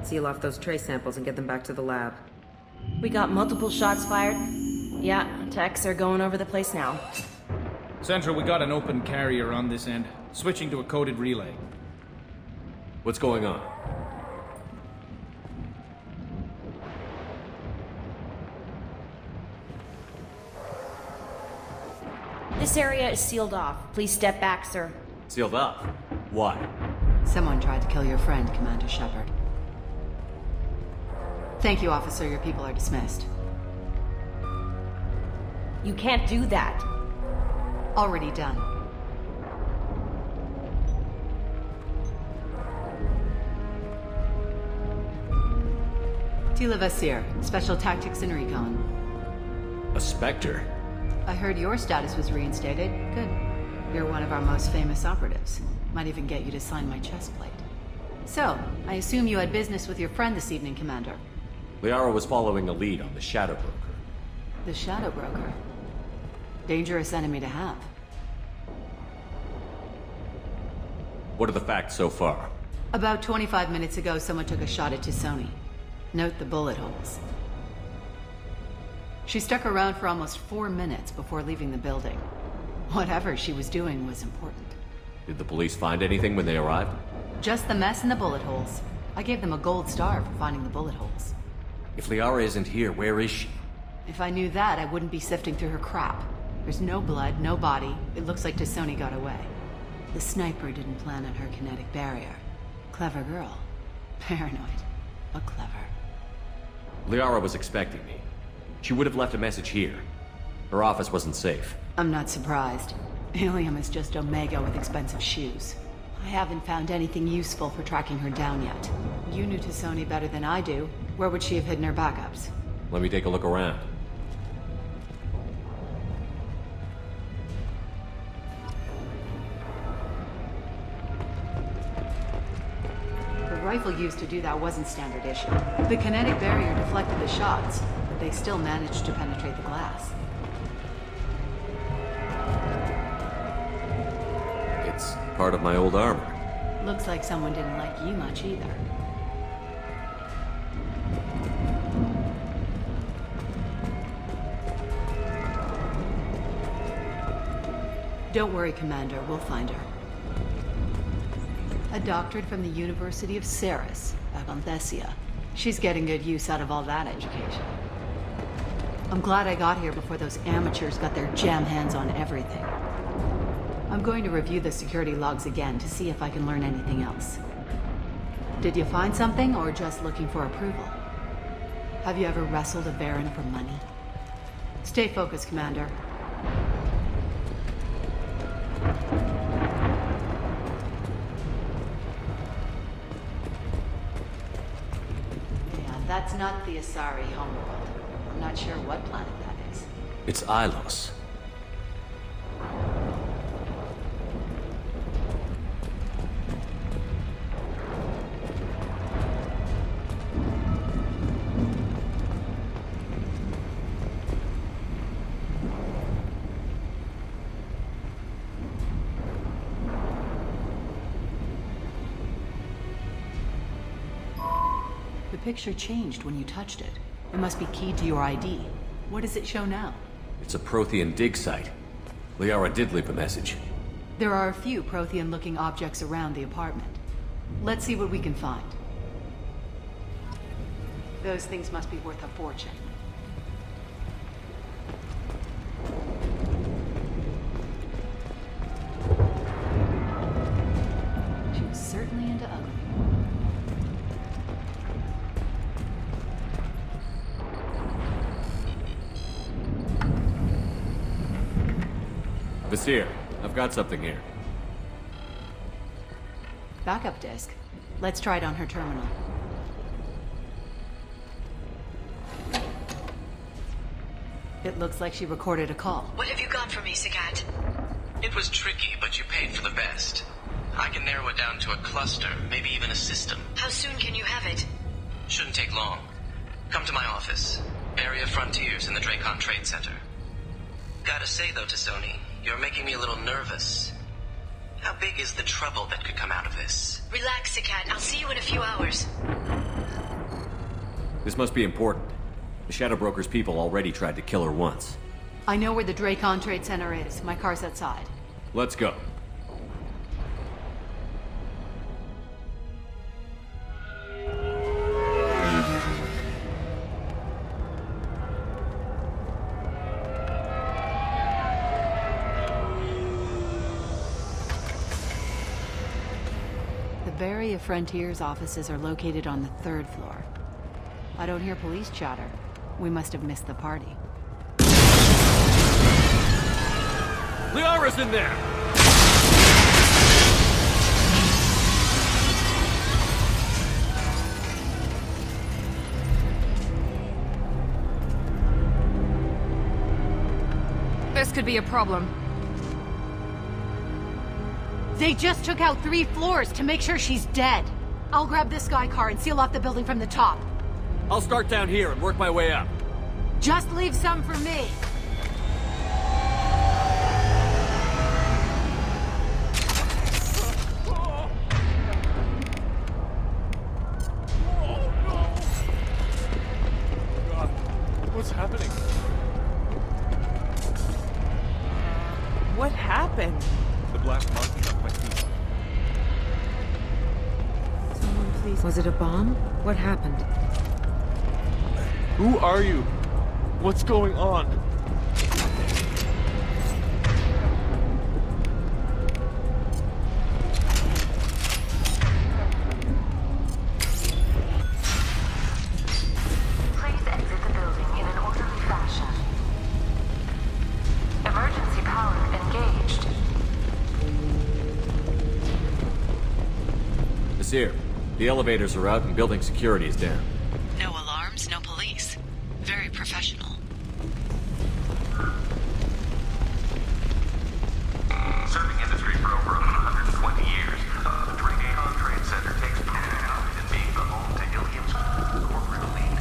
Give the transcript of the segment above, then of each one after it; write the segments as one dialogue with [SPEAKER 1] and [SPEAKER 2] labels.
[SPEAKER 1] Seal off those trace samples and get them back to the lab.
[SPEAKER 2] We got multiple shots fired. Yeah, techs are going over the place now.
[SPEAKER 3] Central, we got an open carrier on this end. Switching to a coded relay.
[SPEAKER 4] What's going on?
[SPEAKER 2] This area is sealed off. Please step back, sir.
[SPEAKER 4] Sealed up? Why?
[SPEAKER 5] Someone tried to kill your friend, Commander Shepard. Thank you, officer. Your people are dismissed.
[SPEAKER 2] You can't do that.
[SPEAKER 5] Already done. Tila Vasir, Special Tactics and Recon.
[SPEAKER 4] A Spectre?
[SPEAKER 5] I heard your status was reinstated. Good. You're one of our most famous operatives. Might even get you to sign my chest plate. So, I assume you had business with your friend this evening, Commander.
[SPEAKER 4] Liara was following a lead on the Shadow Broker.
[SPEAKER 5] The Shadow Broker. Dangerous enemy to have.
[SPEAKER 4] What are the facts so far?
[SPEAKER 5] About 25 minutes ago, someone took a shot at T'Soni. Note the bullet holes. She stuck around for almost 4 minutes before leaving the building. Whatever she was doing was important.
[SPEAKER 4] Did the police find anything when they arrived?
[SPEAKER 5] Just the mess and the bullet holes. I gave them a gold star for finding the bullet holes.
[SPEAKER 4] If Liara isn't here, where is she?
[SPEAKER 5] If I knew that, I wouldn't be sifting through her crap. There's no blood, no body. It looks like T'Soni got away. The sniper didn't plan on her kinetic barrier. Clever girl. Paranoid, but clever.
[SPEAKER 4] Liara was expecting me. She would have left a message here. Her office wasn't safe.
[SPEAKER 5] I'm not surprised. Helium is just Omega with expensive shoes. I haven't found anything useful for tracking her down yet. You knew T'Soni better than I do. Where would she have hidden her backups?
[SPEAKER 4] Let me take a look around.
[SPEAKER 5] The rifle used to do that wasn't standard issue. The kinetic barrier deflected the shots, but they still managed to penetrate the glass.
[SPEAKER 4] It's part of my old armor.
[SPEAKER 5] Looks like someone didn't like you much either. Don't worry, Commander. We'll find her. A doctorate from the University of Ceres, back on Thessia. She's getting good use out of all that education. I'm glad I got here before those amateurs got their jam hands on everything. I'm going to review the security logs again to see if I can learn anything else. Did you find something, or just looking for approval? Have you ever wrestled a Baron for money? Stay focused, Commander. Yeah, that's not the Asari homeworld. I'm not sure what planet that is.
[SPEAKER 4] It's Ilos.
[SPEAKER 5] The picture changed when you touched it. It must be keyed to your ID. What does it show now?
[SPEAKER 4] It's a Prothean dig site. Liara did leave a message.
[SPEAKER 5] There are a few Prothean-looking objects around the apartment. Let's see what we can find. Those things must be worth a fortune. She was certainly into ugly.
[SPEAKER 4] Vasir, I've got something here.
[SPEAKER 5] Backup disk. Let's try it on her terminal. It looks like she recorded a call.
[SPEAKER 6] What have you got for me, Sagat?
[SPEAKER 7] It was tricky, but you paid for the best. I can narrow it down to a cluster, maybe even a system.
[SPEAKER 6] How soon can you have it?
[SPEAKER 7] Shouldn't take long. Come to my office. Area Frontiers in the Dracon Trade Center. Gotta say though, T'Soni, you're making me a little nervous. How big is the trouble that could come out of this?
[SPEAKER 6] Relax, Sagat. I'll see you in a few hours.
[SPEAKER 4] This must be important. The Shadow Broker's people already tried to kill her once.
[SPEAKER 5] I know where the Dracon Trade Center is. My car's outside.
[SPEAKER 4] Let's go.
[SPEAKER 5] The Barrier Frontiers offices are located on the 3rd floor. I don't hear police chatter. We must have missed the party.
[SPEAKER 4] Liara's in there!
[SPEAKER 1] This could be a problem.
[SPEAKER 5] They just took out 3 floors to make sure she's dead. I'll grab this Sky car and seal off the building from the top.
[SPEAKER 4] I'll start down here and work my way up.
[SPEAKER 5] Just leave some for me.
[SPEAKER 8] What's happening?
[SPEAKER 9] What happened?
[SPEAKER 8] The blast marked me off my feet.
[SPEAKER 1] Someone please. Was it a bomb? What happened?
[SPEAKER 8] Who are you? What's going on?
[SPEAKER 10] Please exit the building in an orderly fashion. Emergency power engaged.
[SPEAKER 4] Nasir, the elevators are out and building security is down.
[SPEAKER 6] No alarms, no police. Very professional.
[SPEAKER 11] Serving industry for over 120 years, the Dracon Trade Center takes pride in being the home to Ilium's corporate elite.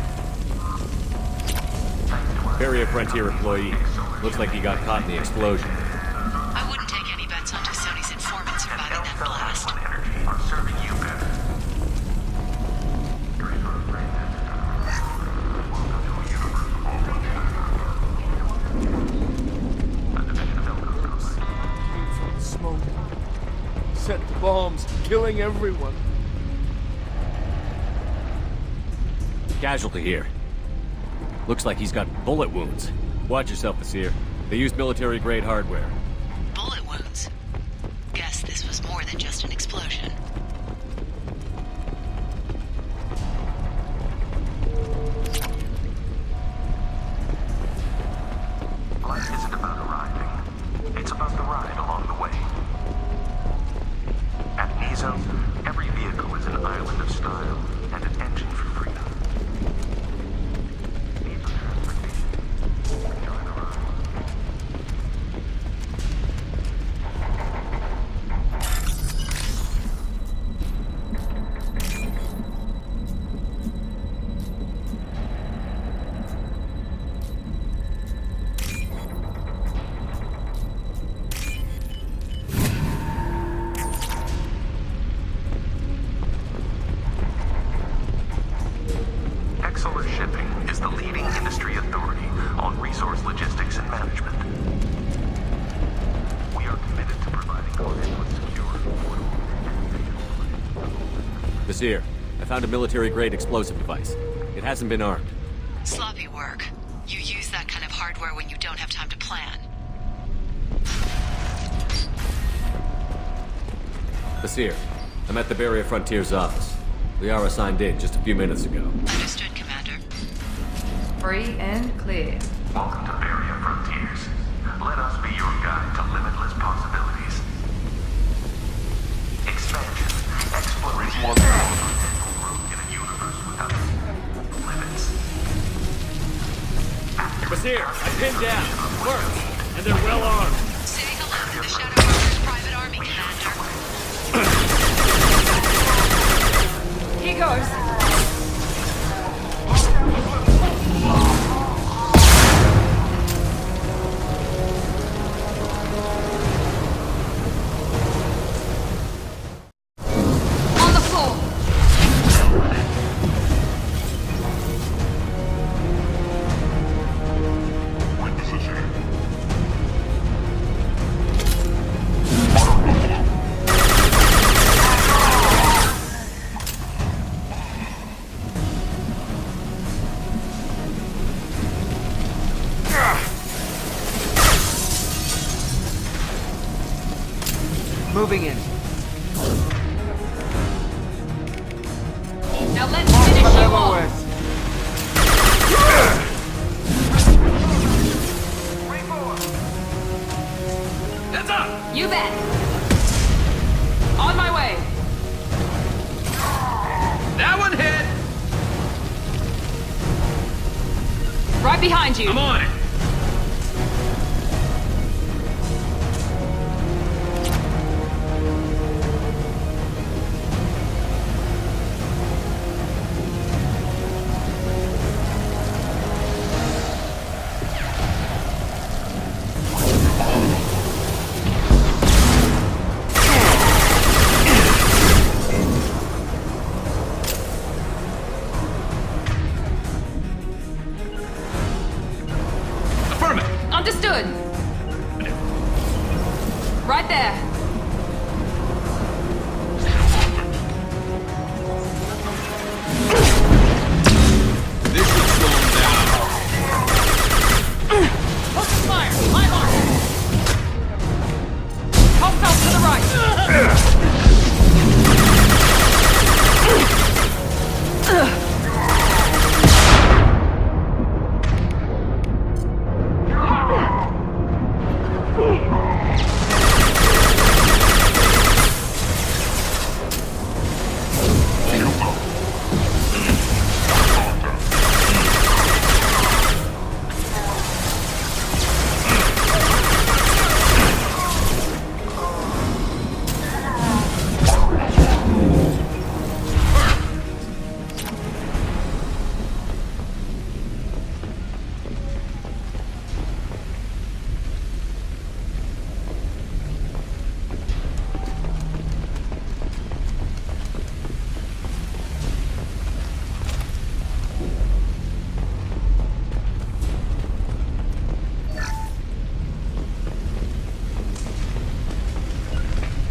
[SPEAKER 11] Thanks to our
[SPEAKER 4] Barrier Frontier employee. Looks like he got caught in the explosion.
[SPEAKER 6] I wouldn't take any bets on Sony's informants surviving that blast.
[SPEAKER 11] Energy are serving you better.
[SPEAKER 8] Smoke. Set the bombs, killing everyone.
[SPEAKER 4] Casualty here. Looks like he's got bullet wounds. Watch yourself, Nasir. They used military-grade hardware.
[SPEAKER 6] Bullet wounds. Guess this was more than just an explosion.
[SPEAKER 11] Life isn't about arriving. It's about the ride along the way. At Nizo, every vehicle is an island of style and an engine for freedom. Nizo Transportation. Enjoy the ride. Exeler Shipping is the leading industry authority on resource logistics and management. We are committed to providing clean, secure, affordable, and
[SPEAKER 4] Nasir, I found a military-grade explosive device. It hasn't been armed.
[SPEAKER 6] Sloppy work. You use that kind of hardware when you don't have time to plan.
[SPEAKER 4] Nasir, I'm at the Barrier Frontiers office. Liara signed in just a few minutes ago.
[SPEAKER 6] Understood, Commander.
[SPEAKER 1] Free and clear.
[SPEAKER 11] welcome to Barrier Frontiers. Let us be your guide to limitless possibilities. Expansion, exploration, growth in a universe without limits.
[SPEAKER 4] Nasir, I pinned down. Works. And they're well armed.
[SPEAKER 6] Say hello to the Shadow Broker's private army, Commander.
[SPEAKER 1] Here goes.
[SPEAKER 12] moving in.
[SPEAKER 1] Now let's finish you
[SPEAKER 8] Vamos,
[SPEAKER 1] off.
[SPEAKER 8] Wes.
[SPEAKER 7] Heads up!
[SPEAKER 1] You bet. On my way.
[SPEAKER 7] That one hit!
[SPEAKER 1] Right behind you.
[SPEAKER 7] I'm on it.
[SPEAKER 1] Understood. Right there.
[SPEAKER 7] This should slow him down.
[SPEAKER 1] Focus fire. My mark. Hostiles to the right.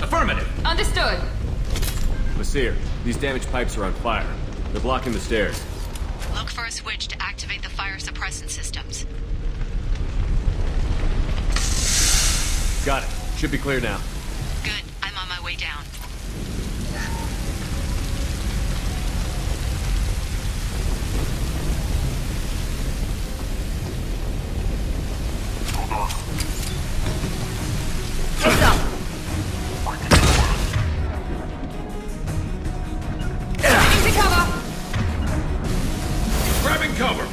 [SPEAKER 7] Affirmative.
[SPEAKER 1] Understood.
[SPEAKER 4] Vasir, these damaged pipes are on fire. They're blocking the stairs.
[SPEAKER 6] Look for a switch to activate the fire suppressant systems.
[SPEAKER 4] Got it. Should be clear now.
[SPEAKER 6] Good. I'm on my way down.
[SPEAKER 1] Easy cover.
[SPEAKER 7] Grabbing cover.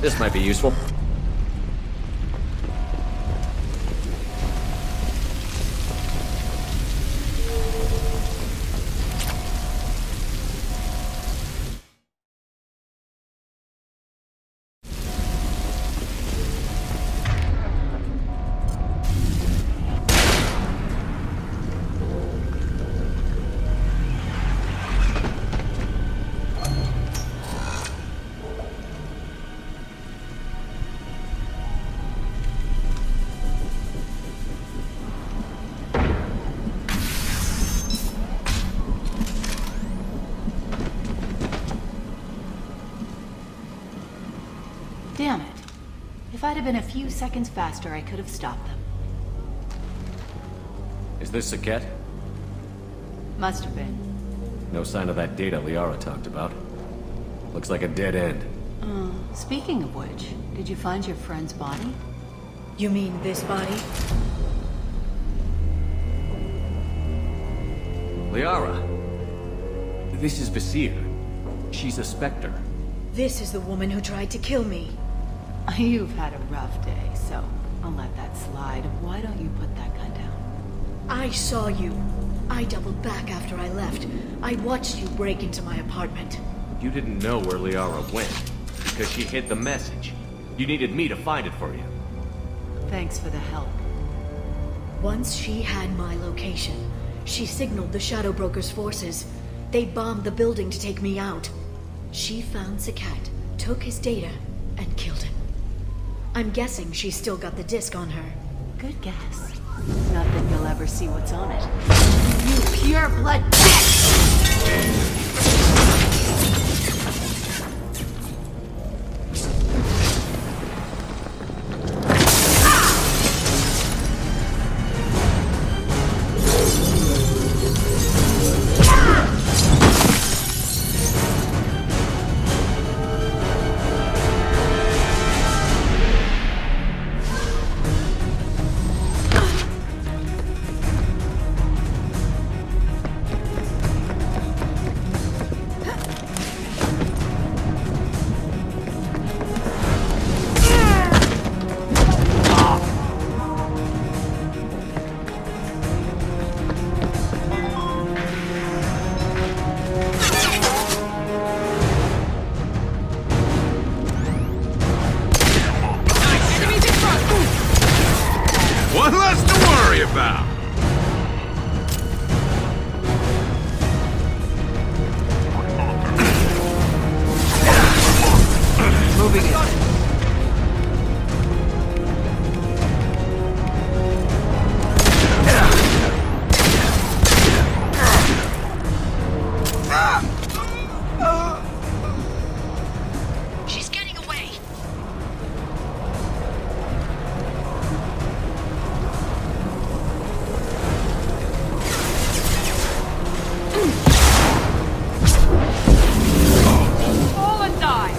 [SPEAKER 4] This might be useful.
[SPEAKER 5] Damn it. If I'd have been a few seconds faster, I could have stopped them.
[SPEAKER 4] Is this Saket?
[SPEAKER 5] Must have been.
[SPEAKER 4] No sign of that data Liara talked about. Looks like a dead end.
[SPEAKER 5] Speaking of which, did you find your friend's body?
[SPEAKER 2] You mean this body?
[SPEAKER 4] Liara! This is Vasir. She's a Spectre.
[SPEAKER 2] This is the woman who tried to kill me.
[SPEAKER 5] You've had a rough day, so I'll let that slide. Why don't you put that gun down?
[SPEAKER 2] I saw you. I doubled back after I left. I watched you break into my apartment.
[SPEAKER 4] You didn't know where Liara went, because she hid the message. You needed me to find it for you.
[SPEAKER 5] Thanks for the help.
[SPEAKER 2] Once she had my location, She signaled the Shadow Broker's forces. They bombed the building to take me out. She found Sakat, took his data, and killed him. I'm guessing she's still got the disc on her.
[SPEAKER 5] Good guess. Not that you'll ever see what's on it. You pure blood bitch!
[SPEAKER 12] One less to worry about.
[SPEAKER 5] Moving it.
[SPEAKER 6] She's getting away.
[SPEAKER 1] Fall and die.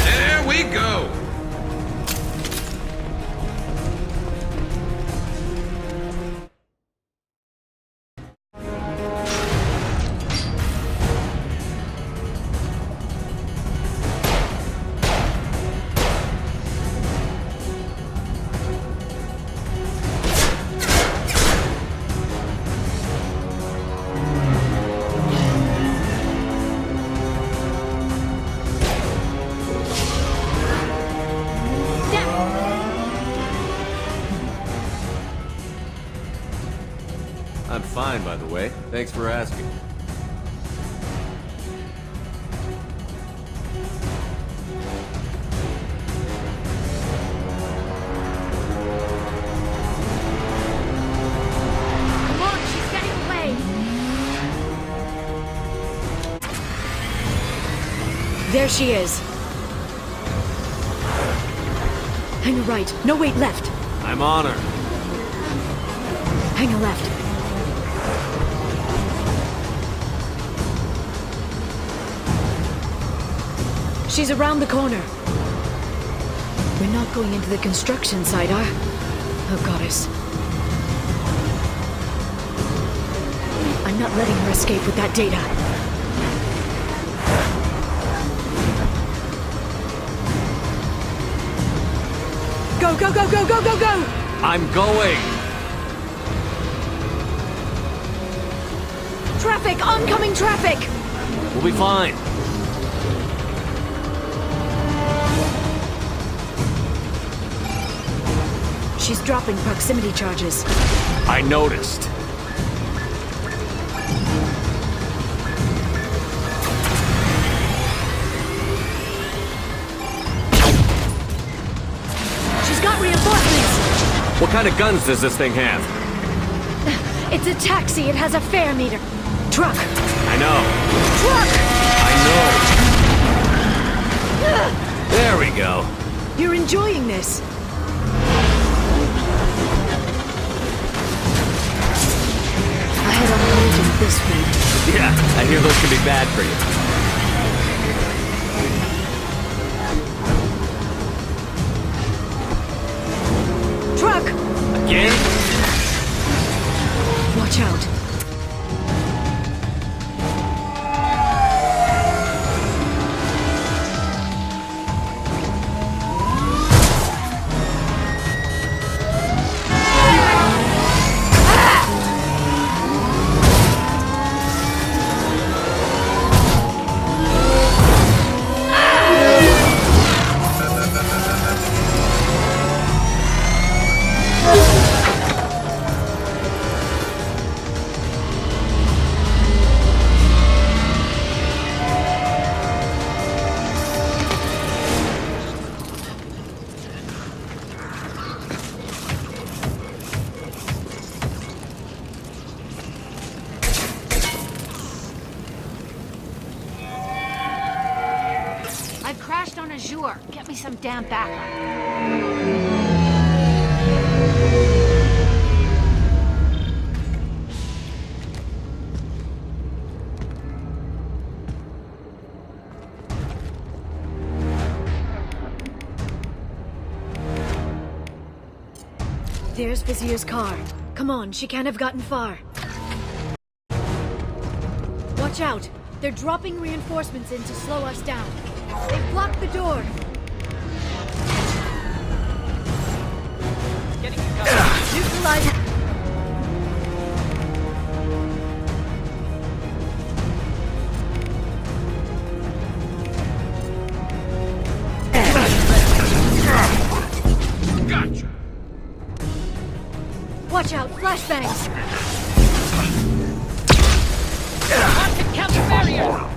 [SPEAKER 12] There we go.
[SPEAKER 4] I'm fine, by the way. Thanks for asking.
[SPEAKER 2] Look, she's getting away! There she is. Hang a right. No, wait, left.
[SPEAKER 4] I'm on her.
[SPEAKER 2] Hang a left. She's around the corner. We're not going into the construction site, oh, goddess. I'm not letting her escape with that data. Go, go, go, go, go, go, go!
[SPEAKER 4] I'm going!
[SPEAKER 2] Traffic! Oncoming traffic!
[SPEAKER 4] We'll be fine.
[SPEAKER 2] She's dropping proximity charges.
[SPEAKER 4] I noticed.
[SPEAKER 2] She's got reinforcements!
[SPEAKER 4] What kind of guns does this thing have?
[SPEAKER 2] It's a taxi. It has a fare meter. Truck.
[SPEAKER 4] I know.
[SPEAKER 2] Truck!
[SPEAKER 4] I know. There we go.
[SPEAKER 2] You're enjoying this. head on the engine at this speed.
[SPEAKER 4] Yeah, I hear those can be bad for you.
[SPEAKER 2] Truck!
[SPEAKER 4] Again?
[SPEAKER 2] Watch out.
[SPEAKER 13] I've crashed on Azure. Get me some damn backup.
[SPEAKER 2] There's Vizier's car. Come on, she can't have gotten far. Watch out! They're dropping reinforcements in to slow us down. They've blocked the door. Neutralize.
[SPEAKER 12] Gotcha.
[SPEAKER 2] Watch out! Flashbangs!
[SPEAKER 1] Want to count the barrier!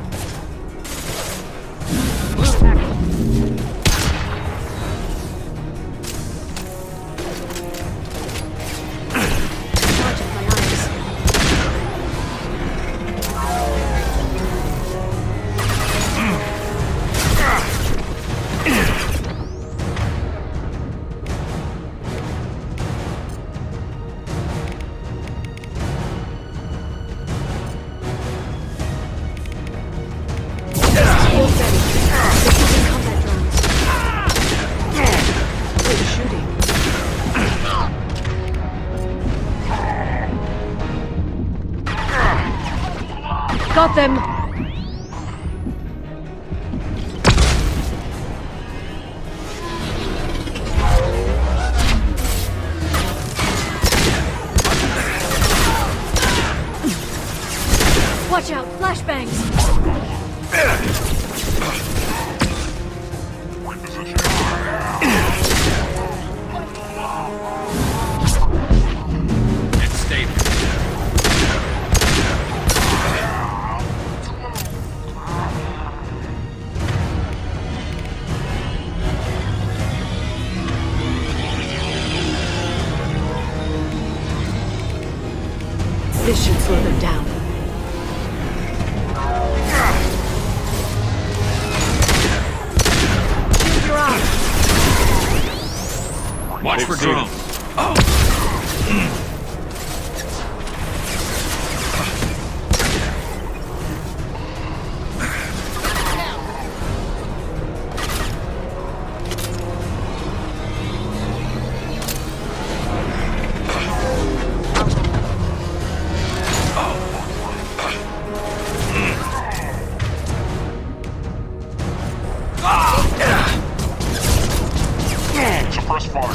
[SPEAKER 2] Got them! Watch out! Flashbangs!
[SPEAKER 12] It's stable.
[SPEAKER 2] This should slow them down. Shield your eyes.
[SPEAKER 12] Watch for drones.
[SPEAKER 11] Suppress fire.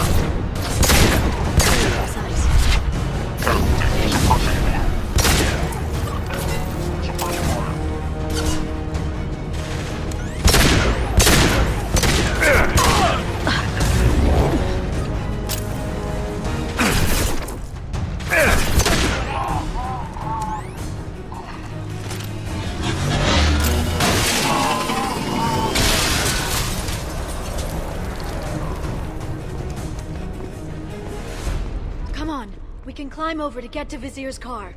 [SPEAKER 2] Come on, we can climb over to get to Vizier's car.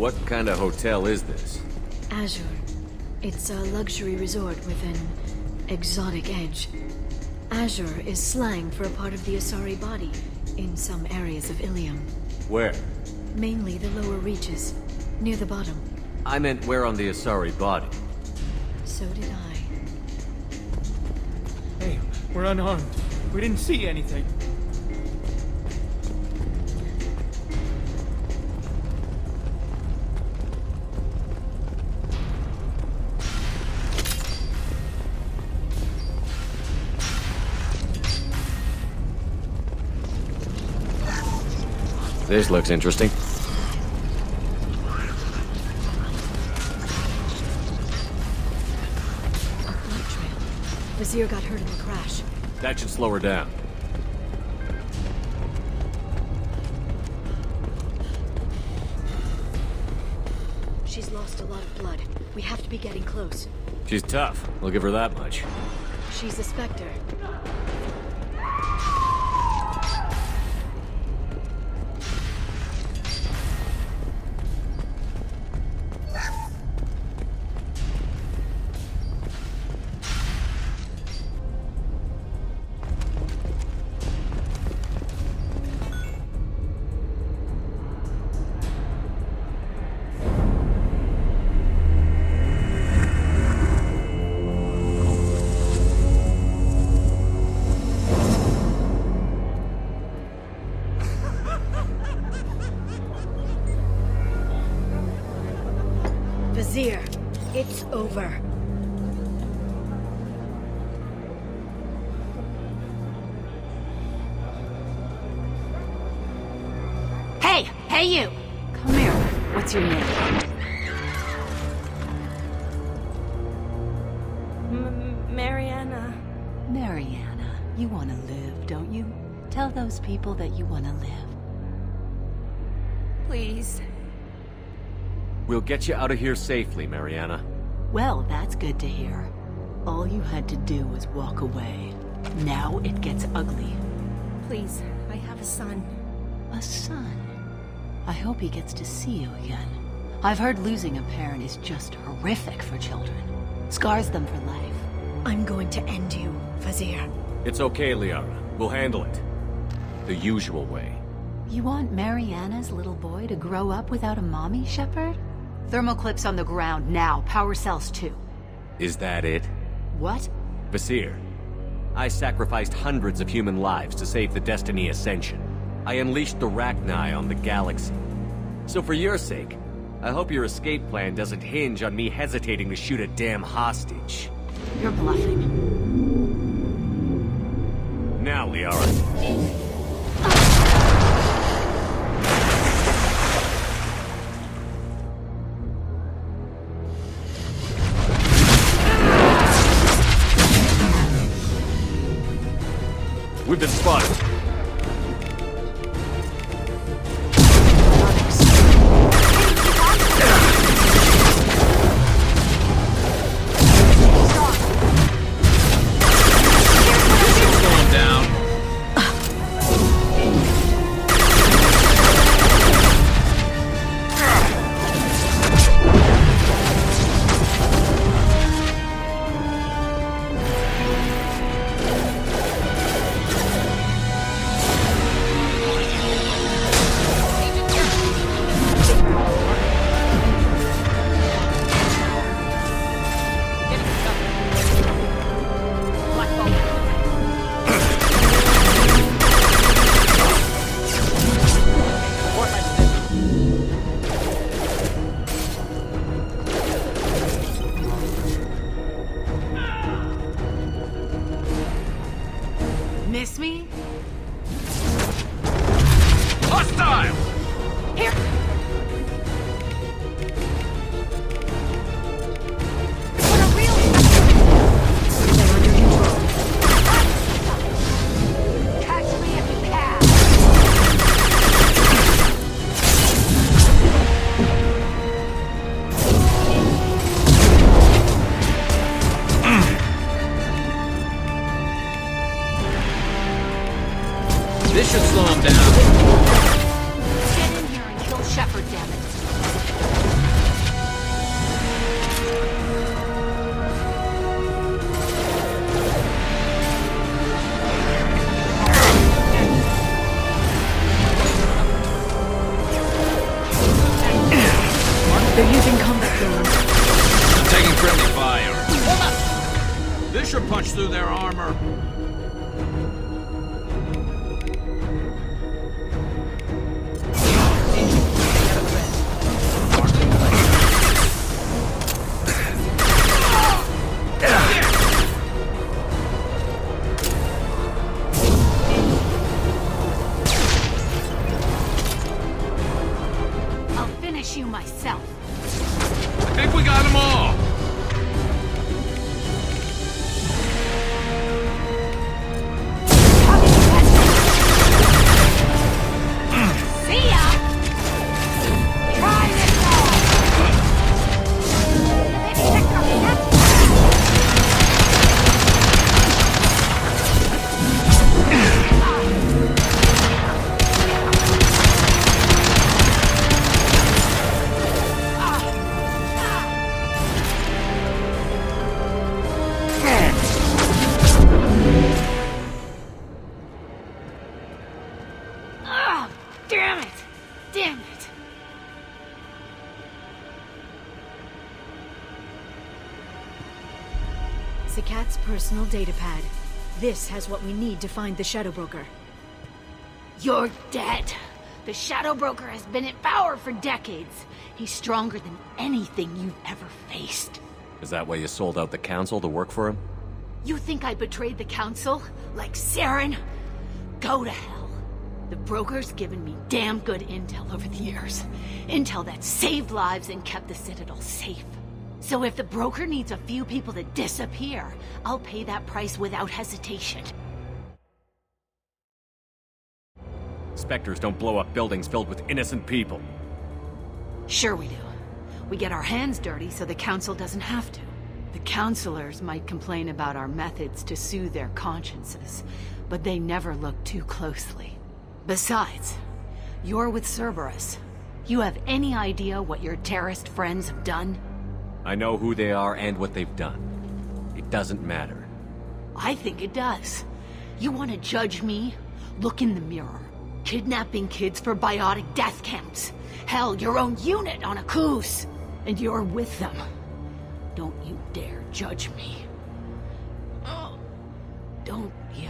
[SPEAKER 4] What kind of hotel is this?
[SPEAKER 2] Azure. It's a luxury resort with an exotic edge. Azure is slang for a part of the Asari body in some areas of Ilium.
[SPEAKER 4] Where?
[SPEAKER 2] Mainly the lower reaches, near the bottom.
[SPEAKER 4] I meant where on the Asari body.
[SPEAKER 2] So did I.
[SPEAKER 3] Hey, we're unarmed. We didn't see anything.
[SPEAKER 4] This looks interesting.
[SPEAKER 2] A blood trail. Vizier got hurt in the crash.
[SPEAKER 4] That should slow her down.
[SPEAKER 2] She's lost a lot of blood. We have to be getting close.
[SPEAKER 4] She's tough. I'll give her that much.
[SPEAKER 2] She's a Spectre. Vizier, it's over.
[SPEAKER 13] Hey! Hey, you!
[SPEAKER 5] Come here. What's your name?
[SPEAKER 9] Mariana.
[SPEAKER 5] Mariana. You want to live, don't you? Tell those people that you want to live.
[SPEAKER 9] Please.
[SPEAKER 4] We'll get you out of here safely, Mariana.
[SPEAKER 5] Well, that's good to hear. All you had to do was walk away. Now it gets ugly.
[SPEAKER 9] Please. I have a son.
[SPEAKER 5] A son? I hope he gets to see you again. I've heard losing a parent is just horrific for children. Scars them for life.
[SPEAKER 2] I'm going to end you, Vizier.
[SPEAKER 4] It's okay, Liara. We'll handle it. The usual way.
[SPEAKER 5] You want Mariana's little boy to grow up without a mommy, Shepard? Thermoclips on the ground now. Power cells too.
[SPEAKER 4] Is that it?
[SPEAKER 5] What?
[SPEAKER 4] Basir, I sacrificed hundreds of human lives to save the Destiny Ascension. I unleashed the Rachni on the galaxy. So for your sake, I hope your escape plan doesn't hinge on me hesitating to shoot a damn hostage.
[SPEAKER 5] You're bluffing.
[SPEAKER 4] Now, Liara. We've been spotted.
[SPEAKER 5] Miss me?
[SPEAKER 12] Hostile!
[SPEAKER 5] Here! What a real... They're under control. Catch me if you can!
[SPEAKER 12] This should slow him down.
[SPEAKER 13] Get in here and kill Shepard, damn it.
[SPEAKER 12] through their armor.
[SPEAKER 13] I'll finish you myself.
[SPEAKER 12] I think we got them all.
[SPEAKER 13] See ya! Try this out! Oh, damn it! Damn it!
[SPEAKER 2] Zakat's personal data pad. This has what we need to find the Shadow Broker.
[SPEAKER 13] You're dead. The Shadow Broker has been in power for decades. He's stronger than anything you've ever faced.
[SPEAKER 4] Is that why you sold out the Council to work for him?
[SPEAKER 13] You think I betrayed the Council? Like Saren? Go to hell. The Broker's given me damn good intel over the years. Intel that saved lives and kept the Citadel safe. So if the Broker needs a few people to disappear, I'll pay that price without hesitation.
[SPEAKER 4] Spectres don't blow up buildings filled with innocent people.
[SPEAKER 13] Sure we do. We get our hands dirty so the Council doesn't have to. The Councilors might complain about our methods to soothe their consciences, but they never look too closely. Besides, you're with Cerberus. You have any idea what your terrorist friends have done?
[SPEAKER 4] I know who they are and what they've done. It doesn't matter.
[SPEAKER 13] I think it does. You want to judge me? Look in the mirror. Kidnapping kids for biotic death camps. Hell, your own unit on a cruise. And you're with them. Don't you dare judge me. Oh, don't you?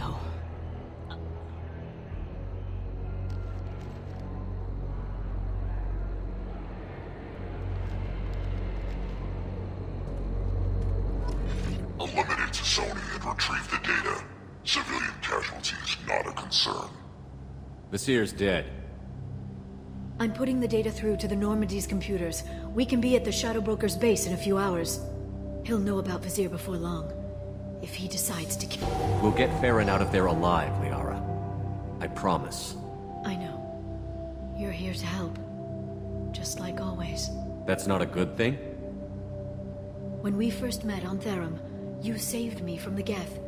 [SPEAKER 14] Eliminate Sony and retrieve the data. Civilian casualties not a concern.
[SPEAKER 4] Vasir's dead.
[SPEAKER 2] I'm putting the data through to the Normandy's computers. We can be at the Shadow Broker's base in a few hours. He'll know about Vasir before long. If he decides to kill...
[SPEAKER 4] We'll get Farron out of there alive, Liara. I promise.
[SPEAKER 2] I know. You're here to help. Just like always.
[SPEAKER 4] That's not a good thing?
[SPEAKER 2] When we first met on Therum, you saved me from the Geth.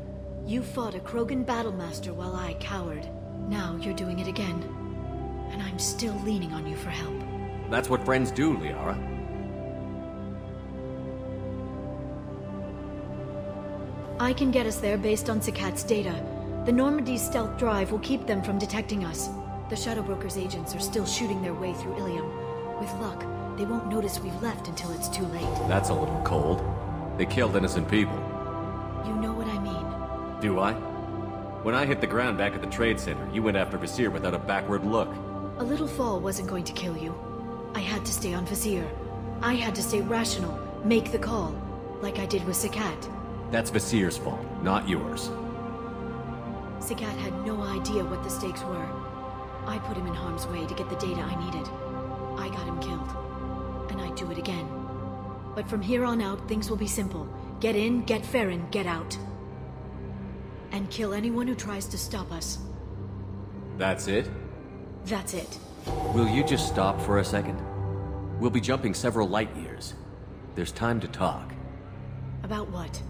[SPEAKER 2] You fought a Krogan battlemaster while I cowered. Now you're doing it again. And I'm still leaning on you for help.
[SPEAKER 4] That's what friends do, Liara.
[SPEAKER 2] I can get us there based on Zakat's data. The Normandy's stealth drive will keep them from detecting us. The Shadow Broker's agents are still shooting their way through Ilium. With luck, they won't notice we've left until it's too late.
[SPEAKER 4] That's a little cold. They killed innocent people.
[SPEAKER 2] You know what I mean.
[SPEAKER 4] Do I? When I hit the ground back at the Trade Center, you went after Vasir without a backward look.
[SPEAKER 2] A little fall wasn't going to kill you. I had to stay on Vasir. I had to stay rational, make the call, like I did with Zakat.
[SPEAKER 4] That's Vasir's fault, not yours.
[SPEAKER 2] Zakat had no idea what the stakes were. I put him in harm's way to get the data I needed. I got him killed. And I'd do it again. But from here on out, things will be simple. Get in, get Farron, get out. And kill anyone who tries to stop us.
[SPEAKER 4] That's it?
[SPEAKER 2] That's it.
[SPEAKER 4] Will you just stop for a second? We'll be jumping several light years. There's time to talk.
[SPEAKER 2] About what?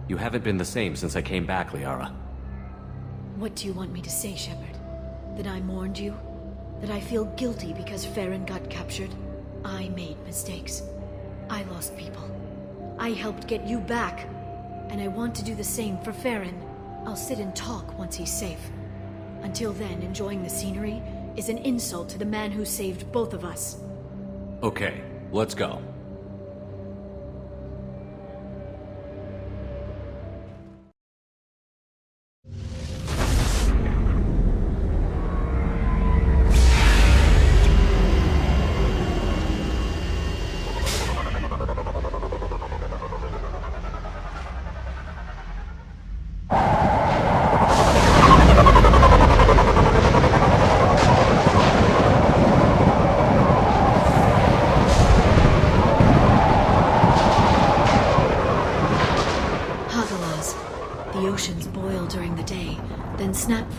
[SPEAKER 4] You haven't been the same since I came back, Liara.
[SPEAKER 2] What do you want me to say, Shepard? That I mourned you? That I feel guilty because Farron got captured? I made mistakes. I lost people. I helped get you back. And I want to do the same for Farron. I'll sit and talk once he's safe. Until then, enjoying the scenery is an insult to the man who saved both of us.
[SPEAKER 4] Okay, let's go.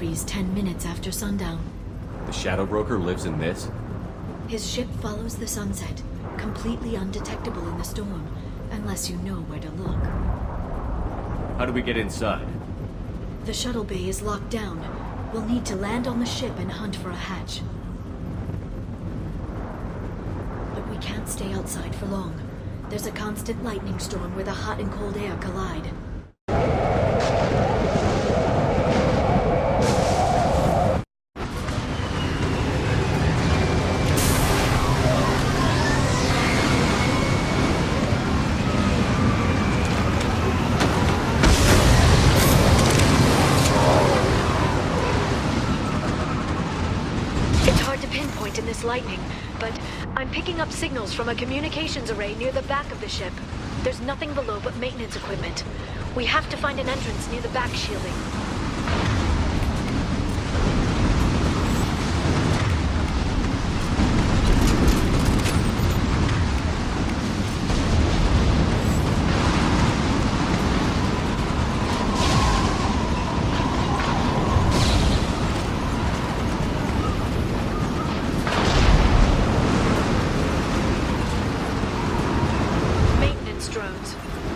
[SPEAKER 2] freeze 10 minutes after sundown.
[SPEAKER 4] The Shadow Broker lives in this?
[SPEAKER 2] His ship follows the sunset, completely undetectable in the storm, unless you know where to look.
[SPEAKER 4] How do we get inside?
[SPEAKER 2] The shuttle bay is locked down. We'll need to land on the ship and hunt for a hatch. But we can't stay outside for long. There's a constant lightning storm where the hot and cold air collide. In this lightning, but I'm picking up signals from a communications array near the back of the ship. There's nothing below but maintenance equipment. We have to find an entrance near the back shielding.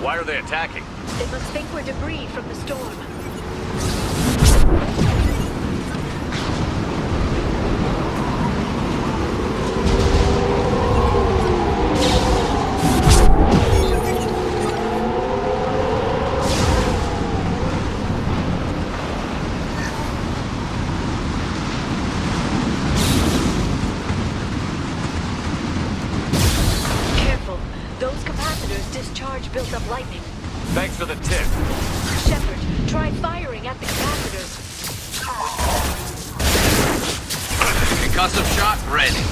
[SPEAKER 4] Why are they attacking?
[SPEAKER 2] They must think we're debris from the storm. Careful. Those capacitors discharge built-up lightning.
[SPEAKER 4] Thanks for the tip.
[SPEAKER 2] Shepard, try firing at the capacitors.
[SPEAKER 12] Concussive shot ready.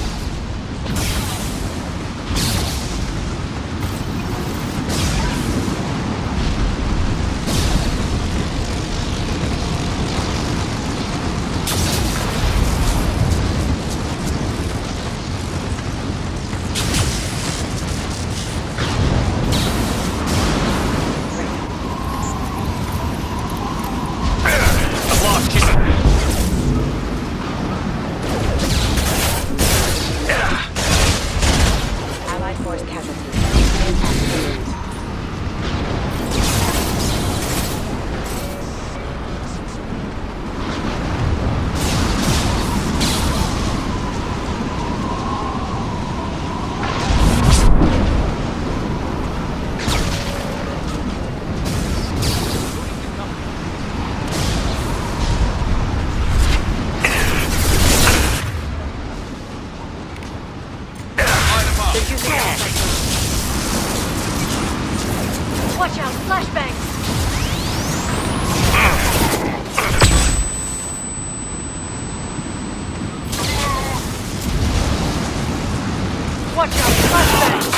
[SPEAKER 2] Watch out, flashbangs! Watch out, flashbangs!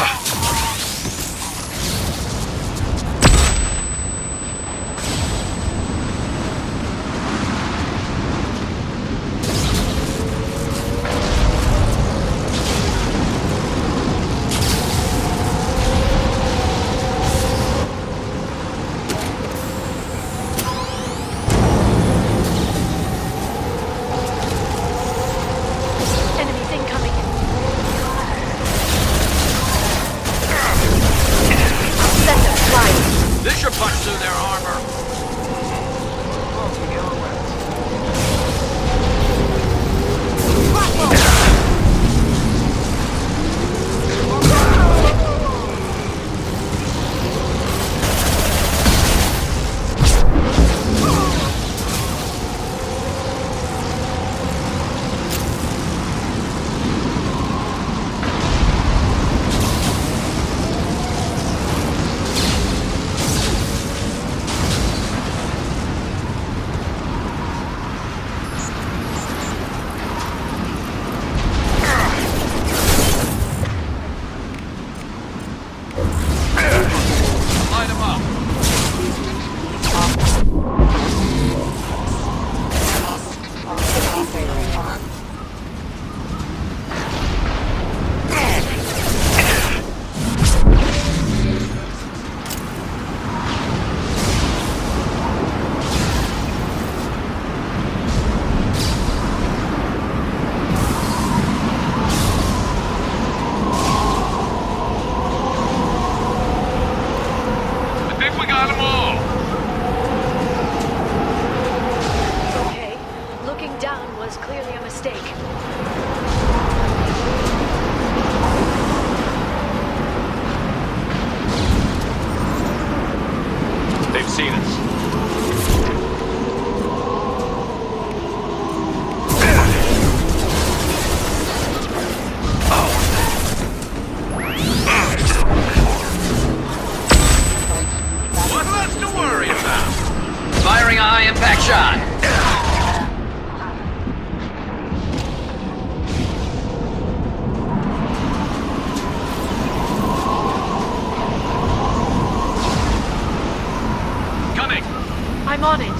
[SPEAKER 2] clearly a mistake.
[SPEAKER 8] They've seen us.
[SPEAKER 12] What less to worry about?
[SPEAKER 7] Firing a high-impact shot.
[SPEAKER 8] Coming!
[SPEAKER 2] I'm on it.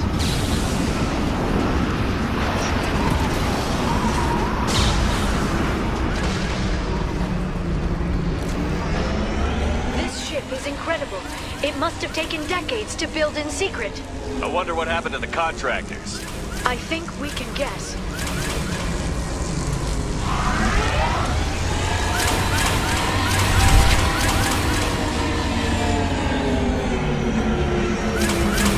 [SPEAKER 2] This ship is incredible. It must have taken decades to build in secret.
[SPEAKER 8] I wonder what happened to the contractors.
[SPEAKER 2] I think we can guess.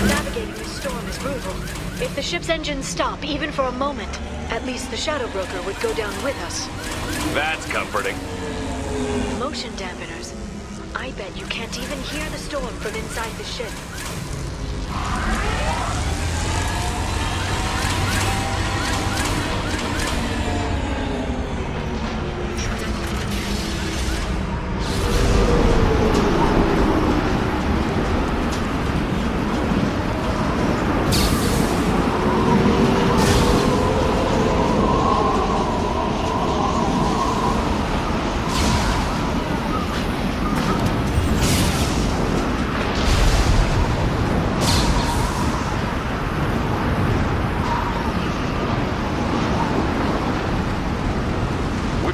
[SPEAKER 2] Navigating this storm is brutal. If the ship's engines stop, even for a moment, at least the Shadow Broker would go down with us.
[SPEAKER 8] That's comforting.
[SPEAKER 2] Motion dampeners. I bet you can't even hear the storm from inside the ship.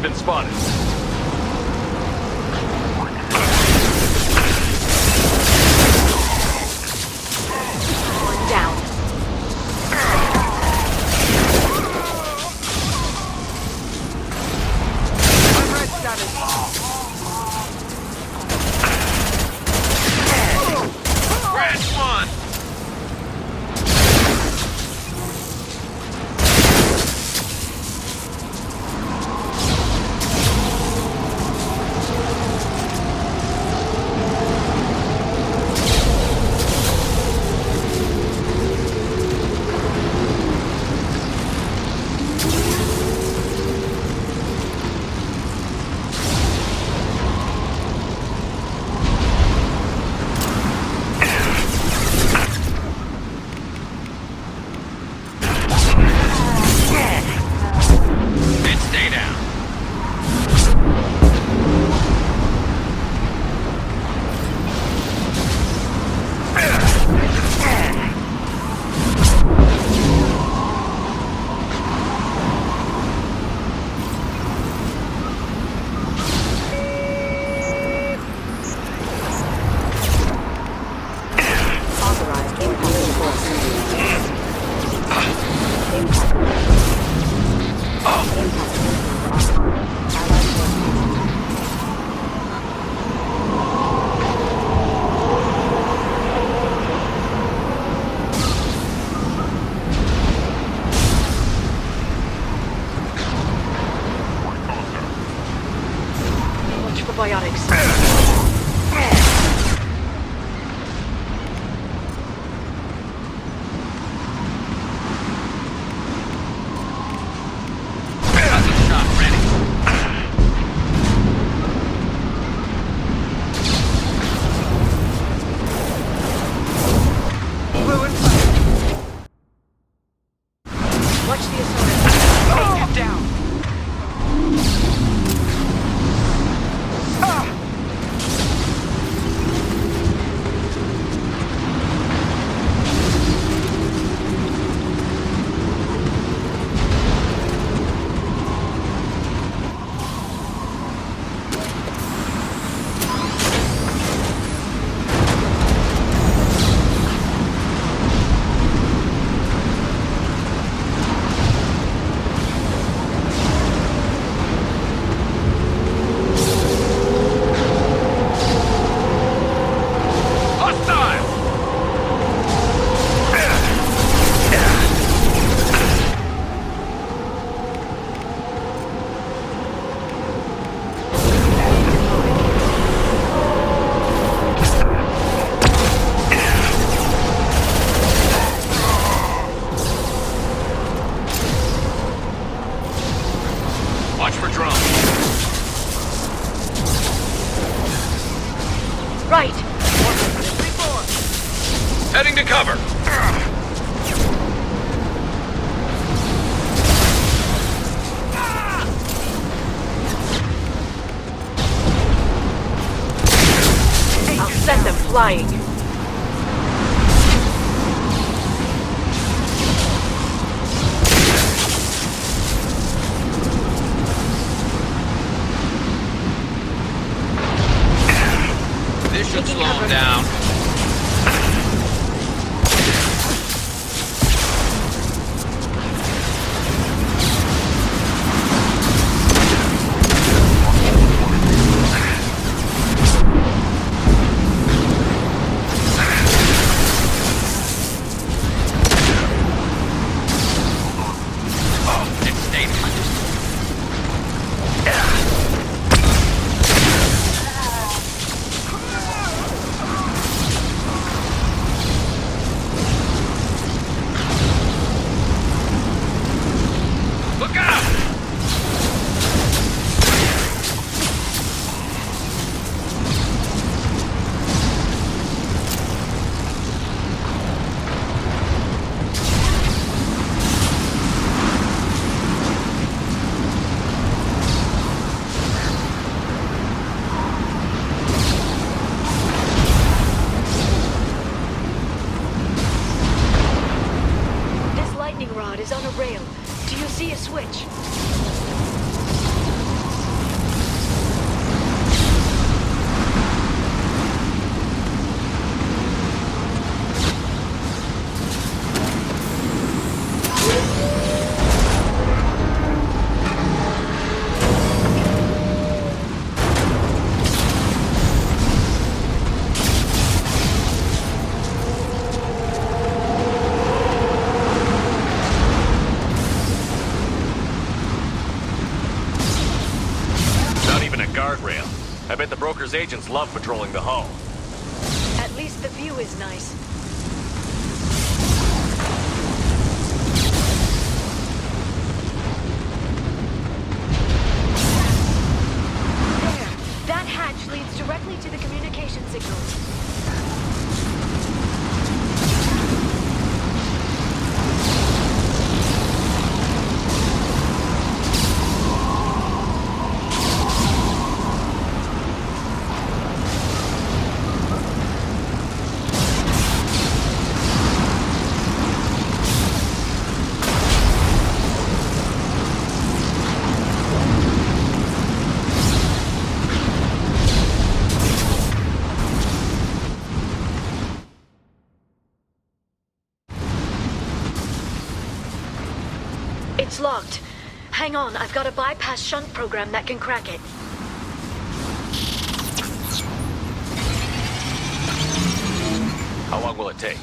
[SPEAKER 8] Been spotted.
[SPEAKER 2] One down.
[SPEAKER 12] I'm red status. Crash one!
[SPEAKER 2] Biotics. Right.
[SPEAKER 8] Heading to cover.
[SPEAKER 2] I'll send them flying.
[SPEAKER 12] This should slow him down.
[SPEAKER 2] Is on a rail. Do you see a switch?
[SPEAKER 8] Guardrail. I bet the broker's agents love patrolling the hull.
[SPEAKER 2] At least the view is nice. There! That hatch leads directly to the communication signals. It's locked. Hang on, I've got a bypass shunt program that can crack it.
[SPEAKER 8] How long will it take?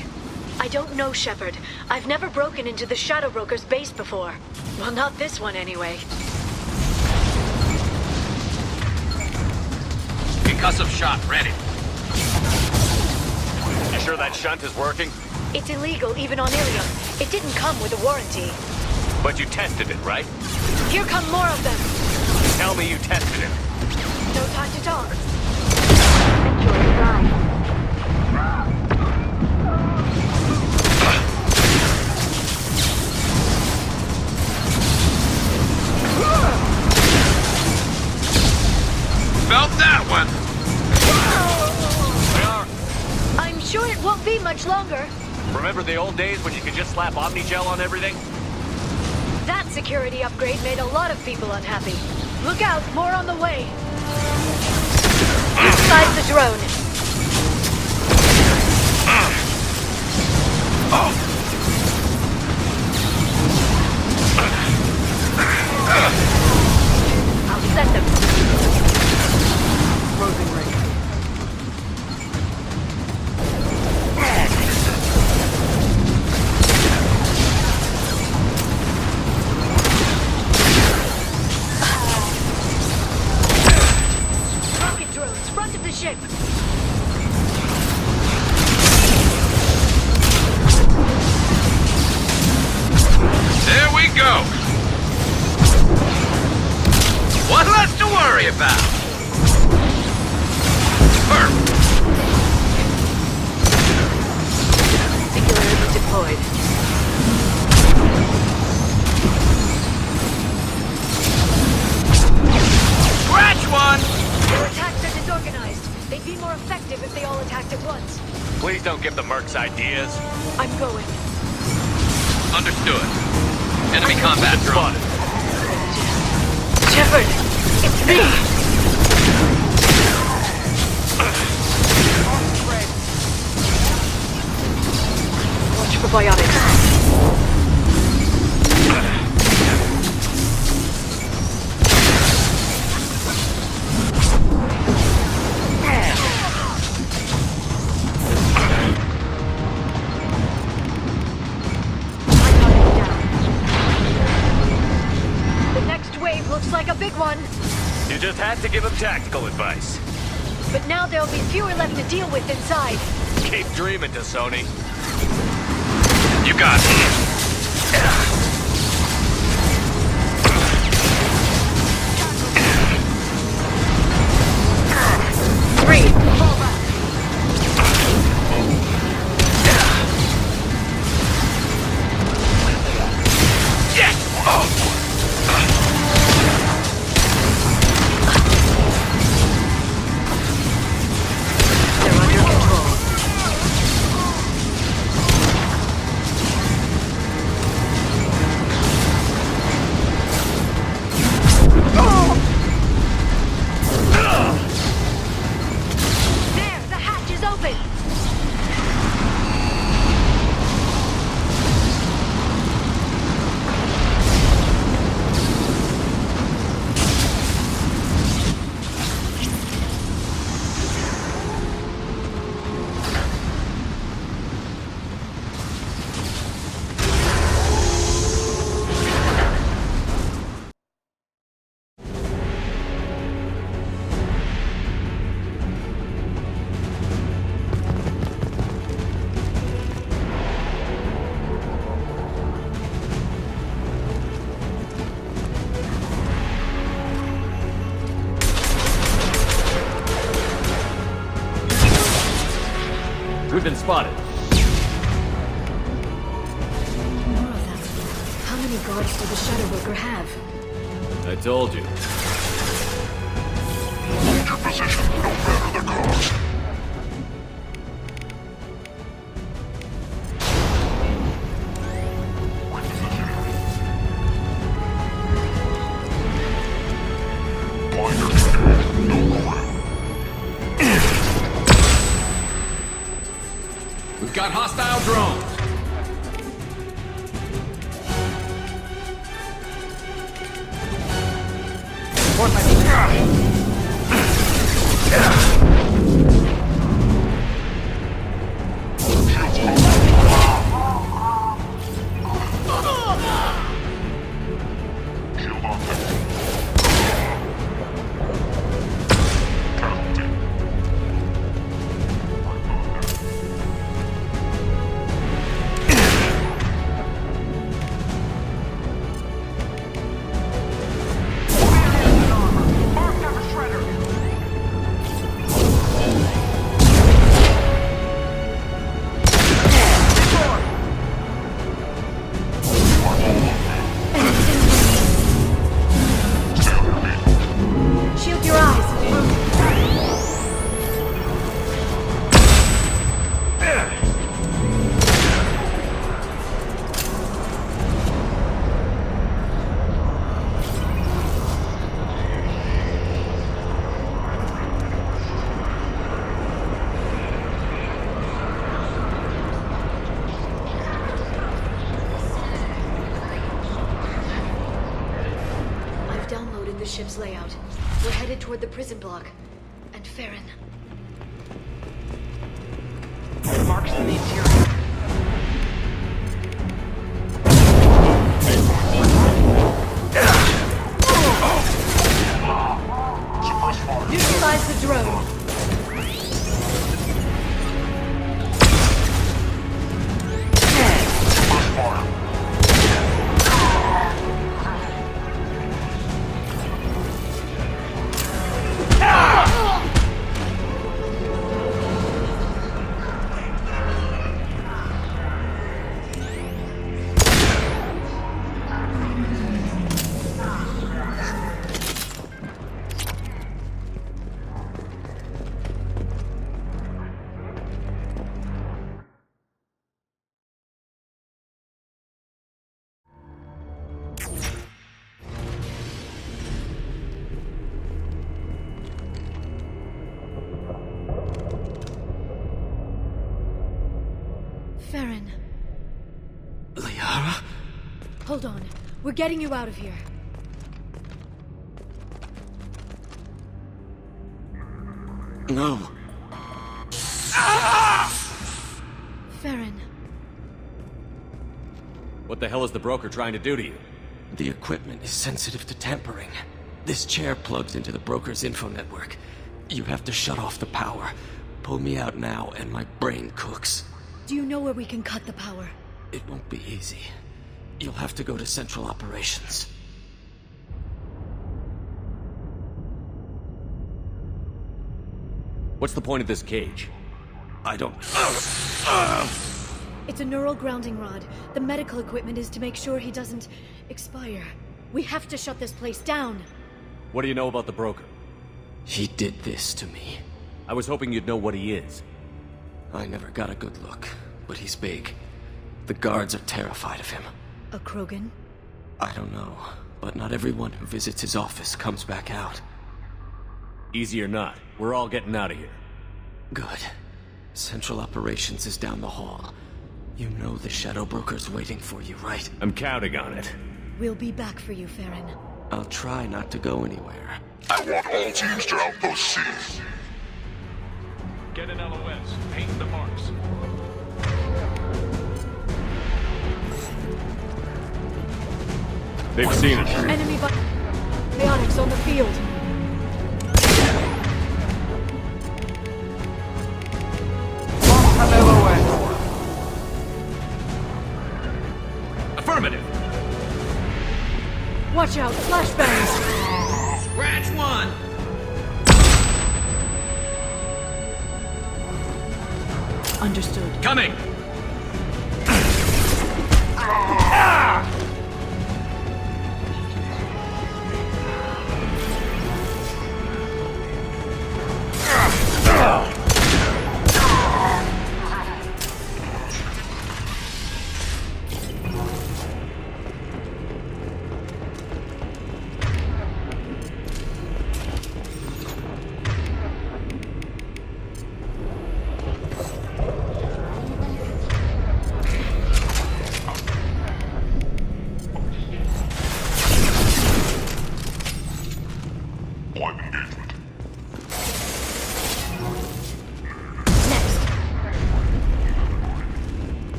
[SPEAKER 2] I don't know, Shepard. I've never broken into the Shadow Broker's base before. Well, not this one anyway.
[SPEAKER 12] Concussive shot ready.
[SPEAKER 8] You sure that shunt is working?
[SPEAKER 2] It's illegal even on Ilium. It didn't come with a warranty.
[SPEAKER 8] But you tested it, right?
[SPEAKER 2] Here come more of them.
[SPEAKER 8] Tell me you tested it.
[SPEAKER 2] No time to talk.
[SPEAKER 10] Enjoy the ride.
[SPEAKER 12] Felt that one.
[SPEAKER 2] I'm sure it won't be much longer.
[SPEAKER 8] Remember the old days when you could just slap Omnigel on everything?
[SPEAKER 2] That security upgrade made a lot of people unhappy. Look out, more on the way. Inside the drone. I'll set them.
[SPEAKER 5] Closing ring.
[SPEAKER 2] Rocket drones, front of the ship.
[SPEAKER 12] There we go. One less to worry about. Perfect.
[SPEAKER 15] all attacked at once.
[SPEAKER 8] Please don't give the mercs ideas.
[SPEAKER 15] I'm going.
[SPEAKER 7] Understood. Enemy combat drone.
[SPEAKER 15] Shepard, it's me! Watch for biotics. Looks like a big one.
[SPEAKER 8] You just had to give him tactical advice.
[SPEAKER 15] But now there'll be fewer left to deal with inside.
[SPEAKER 8] Keep dreaming, T'Soni.
[SPEAKER 7] You got me.
[SPEAKER 15] 3, fall back.
[SPEAKER 4] We've been spotted.
[SPEAKER 2] More of them. How many guards do the Shadow Broker have?
[SPEAKER 4] I told you.
[SPEAKER 14] Hold your position, no matter the cost.
[SPEAKER 12] We've got hostile drones.
[SPEAKER 3] Report my
[SPEAKER 2] the ship's layout. We're headed toward the prison block. And Farron.
[SPEAKER 7] Marks in the interior.
[SPEAKER 2] Neutralize the drone. Hold on. We're getting you out of here.
[SPEAKER 4] No.
[SPEAKER 2] Farron.
[SPEAKER 4] What the hell is the broker trying to do to you?
[SPEAKER 16] The equipment is sensitive to tampering. This chair plugs into the broker's info network. You have to shut off the power. Pull me out now and my brain cooks.
[SPEAKER 2] Do you know where we can cut the power?
[SPEAKER 16] It won't be easy. You'll have to go to Central Operations.
[SPEAKER 4] What's the point of this cage?
[SPEAKER 16] I don't...
[SPEAKER 2] It's a neural grounding rod. The medical equipment is to make sure he doesn't expire. We have to shut this place down.
[SPEAKER 4] What do you know about the broker?
[SPEAKER 16] He did this to me.
[SPEAKER 4] I was hoping you'd know what he is.
[SPEAKER 16] I never got a good look, but he's big. The guards are terrified of him.
[SPEAKER 2] A Krogan?
[SPEAKER 16] I don't know, but not everyone who visits his office comes back out.
[SPEAKER 4] Easy or not, we're all getting out of here.
[SPEAKER 16] Good. Central Operations is down the hall. You know the Shadow Broker's waiting for you, right?
[SPEAKER 4] I'm counting on it.
[SPEAKER 2] We'll be back for you, Farron.
[SPEAKER 16] I'll try not to go anywhere.
[SPEAKER 14] I want all teams to outpost C.
[SPEAKER 8] Get an LOS. Paint the marks. They've seen us.
[SPEAKER 2] Enemy biotics on the field.
[SPEAKER 8] Affirmative.
[SPEAKER 2] Watch out, flashbangs!
[SPEAKER 12] Scratch one!
[SPEAKER 2] Understood.
[SPEAKER 8] Coming!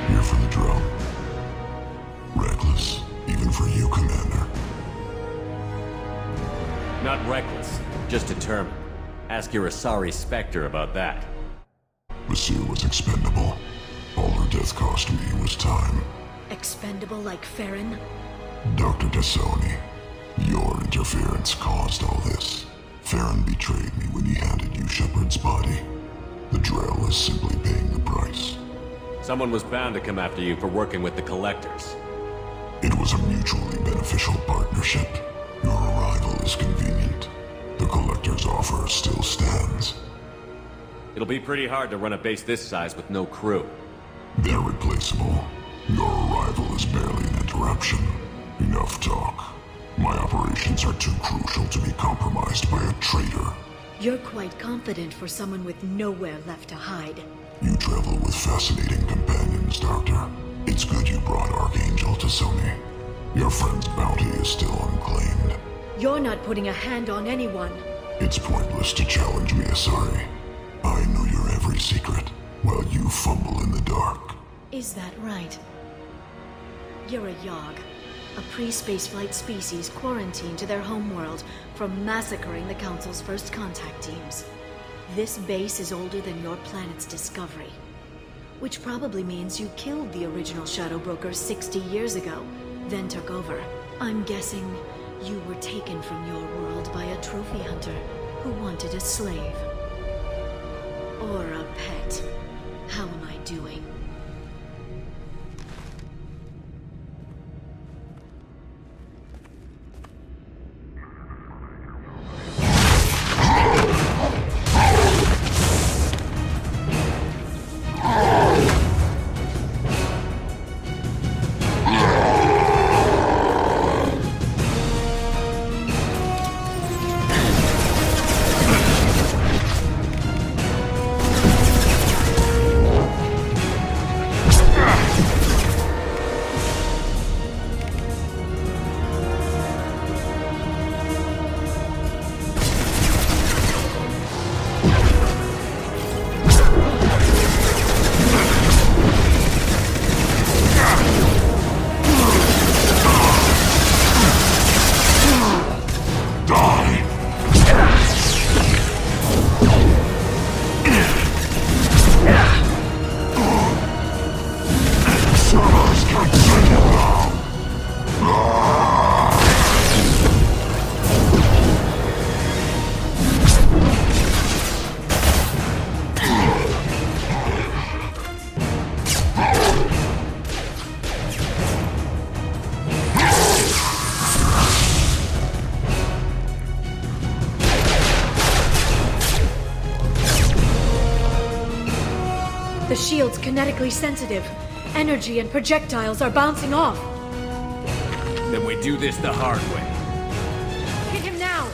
[SPEAKER 14] Here for the drone. Reckless, even for you, Commander.
[SPEAKER 4] Not reckless, just determined. Ask your Asari Spectre about that.
[SPEAKER 14] Monsieur was expendable. All her death cost me was time.
[SPEAKER 2] Expendable like Farron?
[SPEAKER 14] Dr. Tassoni, your interference caused all this. Farron betrayed me when he handed you Shepard's body. The Drell is simply paying the price.
[SPEAKER 4] Someone was bound to come after you for working with the Collectors.
[SPEAKER 14] It was a mutually beneficial partnership. Your arrival is convenient. The Collector's offer still stands.
[SPEAKER 4] It'll be pretty hard to run a base this size with no crew.
[SPEAKER 14] They're replaceable. Your arrival is barely an interruption. Enough talk. My operations are too crucial to be compromised by a traitor.
[SPEAKER 2] You're quite confident for someone with nowhere left to hide.
[SPEAKER 14] You travel with fascinating companions, Doctor. It's good you brought Archangel to Sony. Your friend's bounty is still unclaimed.
[SPEAKER 2] You're not putting a hand on anyone.
[SPEAKER 14] It's pointless to challenge me, Asari. I know your every secret, while you fumble in the dark.
[SPEAKER 2] Is that right? You're a Yogg, a pre-spaceflight species quarantined to their homeworld from massacring the Council's first contact teams. This base is older than your planet's discovery, which probably means you killed the original Shadow Broker 60 years ago, then took over. I'm guessing you were taken from your world by a trophy hunter who wanted a slave. Or a pet. How am I doing? The shield's kinetically sensitive. Energy and projectiles are bouncing off.
[SPEAKER 3] Then we do this the hard way.
[SPEAKER 2] Hit him now!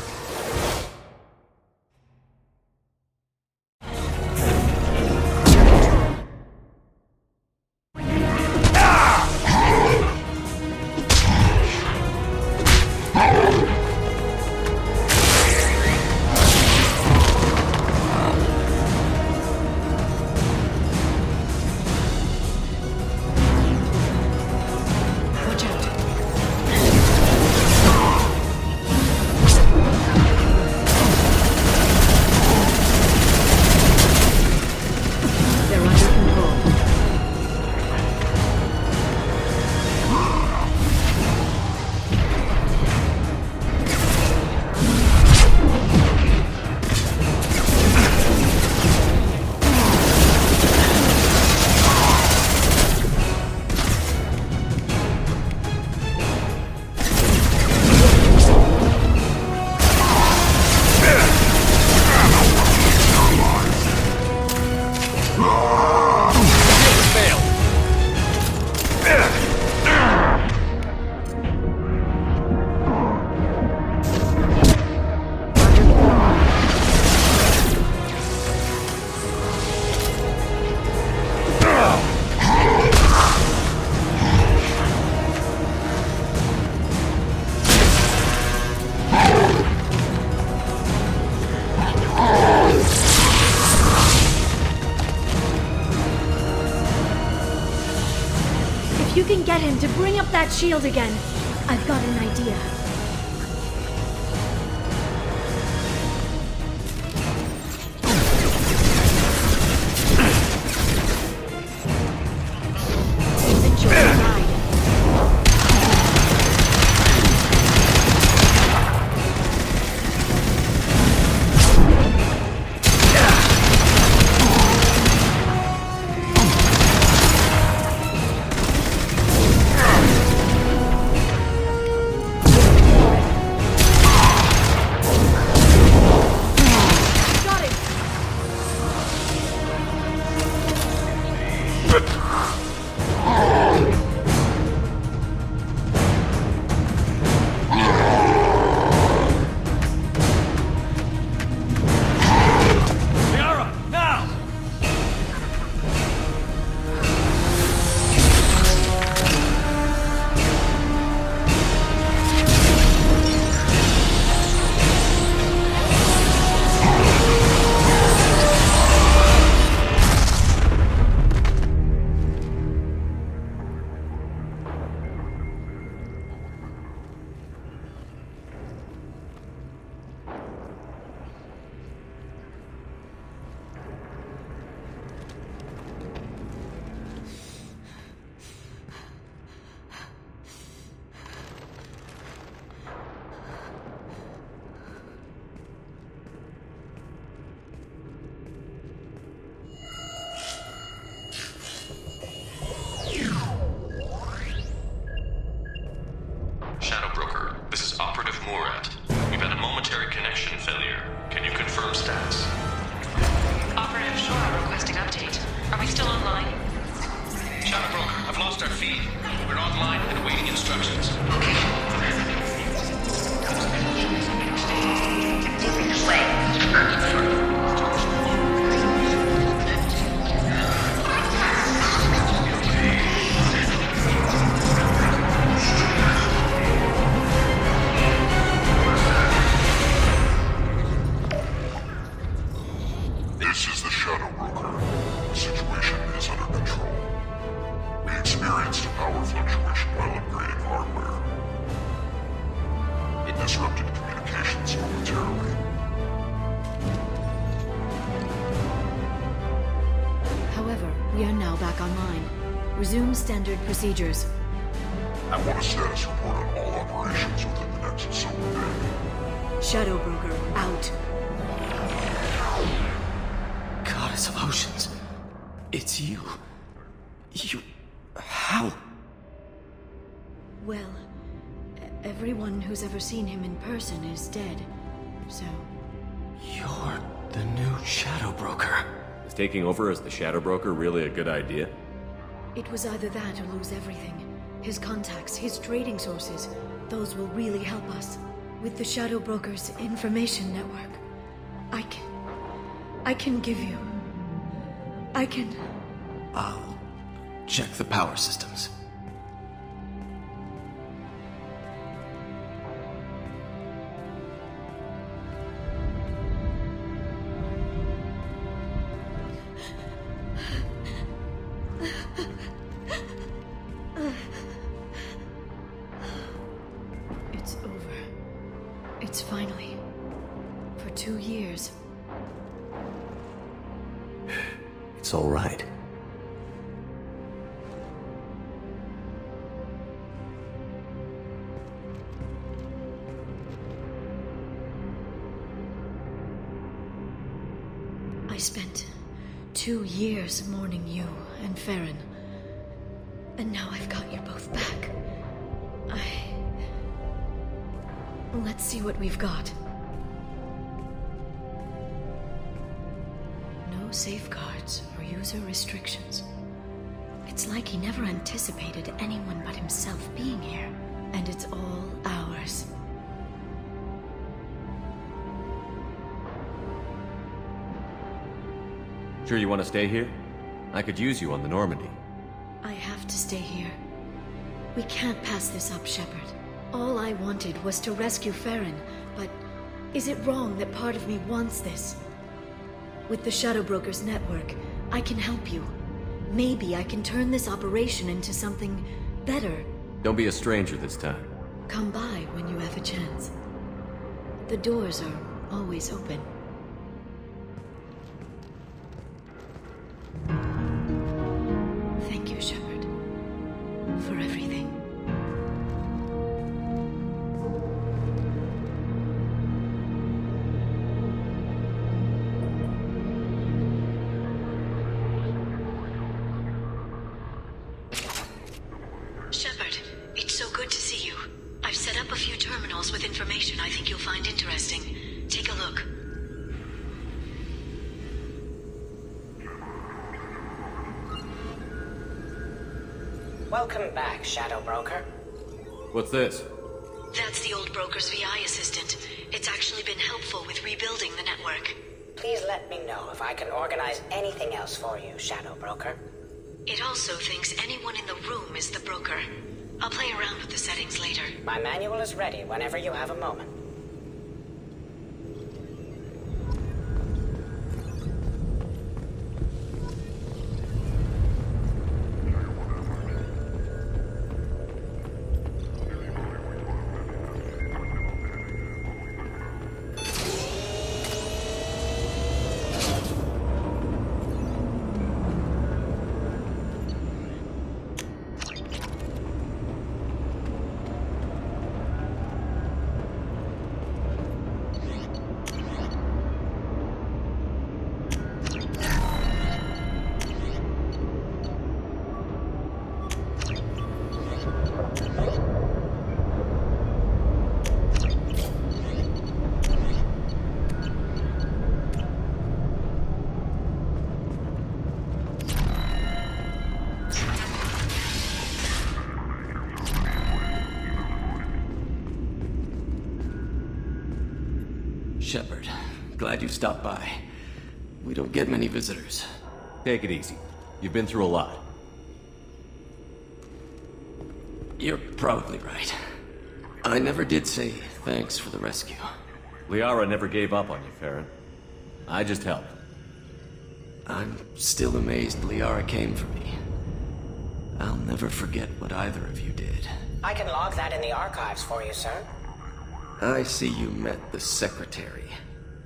[SPEAKER 2] If you can get him to bring up that shield again, I've got an idea. Enjoy the ride.
[SPEAKER 3] lost our feed. We're online and awaiting instructions.
[SPEAKER 14] This is the Shadow Broker. The situation is under control. We experienced a power fluctuation while upgrading hardware. It disrupted communications momentarily.
[SPEAKER 2] However, we are now back online. Resume standard procedures.
[SPEAKER 14] I want a status report on all operations within the next solar day.
[SPEAKER 2] Shadow Broker, out.
[SPEAKER 16] Goddess of Oceans. It's you. How?
[SPEAKER 2] Well, everyone who's ever seen him in person is dead, so...
[SPEAKER 16] You're the new Shadow Broker.
[SPEAKER 4] Is taking over as the Shadow Broker really a good idea?
[SPEAKER 2] It was either that or lose everything. His contacts, his trading sources, those will really help us. With the Shadow Broker's information network, I can give you...
[SPEAKER 16] I'll check the power systems.
[SPEAKER 2] It's over. It's finally... For 2 years.
[SPEAKER 4] It's all right.
[SPEAKER 2] I spent 2 years mourning you and Farron. And now I've got you both back. Let's see what we've got. No safeguards or user restrictions. It's like he never anticipated anyone but himself being here. And it's all ours.
[SPEAKER 4] Sure you want to stay here? I could use you on the Normandy.
[SPEAKER 2] I have to stay here. We can't pass this up, Shepard. All I wanted was to rescue Farron, but is it wrong that part of me wants this? With the Shadow Broker's network, I can help you. Maybe I can turn this operation into something better.
[SPEAKER 4] Don't be a stranger this time.
[SPEAKER 2] Come by when you have a chance. The doors are always open. Thank you, Shepard, for everything. Shepard, it's so good to see you. I've set up a few terminals with information I think you'll find interesting. Take a look.
[SPEAKER 17] Welcome back, Shadow Broker.
[SPEAKER 4] What's this?
[SPEAKER 2] That's the old broker's VI assistant. It's actually been helpful with rebuilding the network.
[SPEAKER 17] Please let me know if I can organize anything else for you, Shadow Broker.
[SPEAKER 2] It also thinks anyone in the room is the broker. I'll play around with the settings later.
[SPEAKER 17] My manual is ready whenever you have a moment.
[SPEAKER 16] Shepard. Glad you stopped by. We don't get many visitors.
[SPEAKER 4] Take it easy. You've been through a lot.
[SPEAKER 16] You're probably right. I never did say thanks for the rescue.
[SPEAKER 4] Liara never gave up on you, Farron. I just helped.
[SPEAKER 16] I'm still amazed Liara came for me. I'll never forget what either of you did.
[SPEAKER 17] I can log that in the archives for you, sir.
[SPEAKER 16] I see you met the Secretary.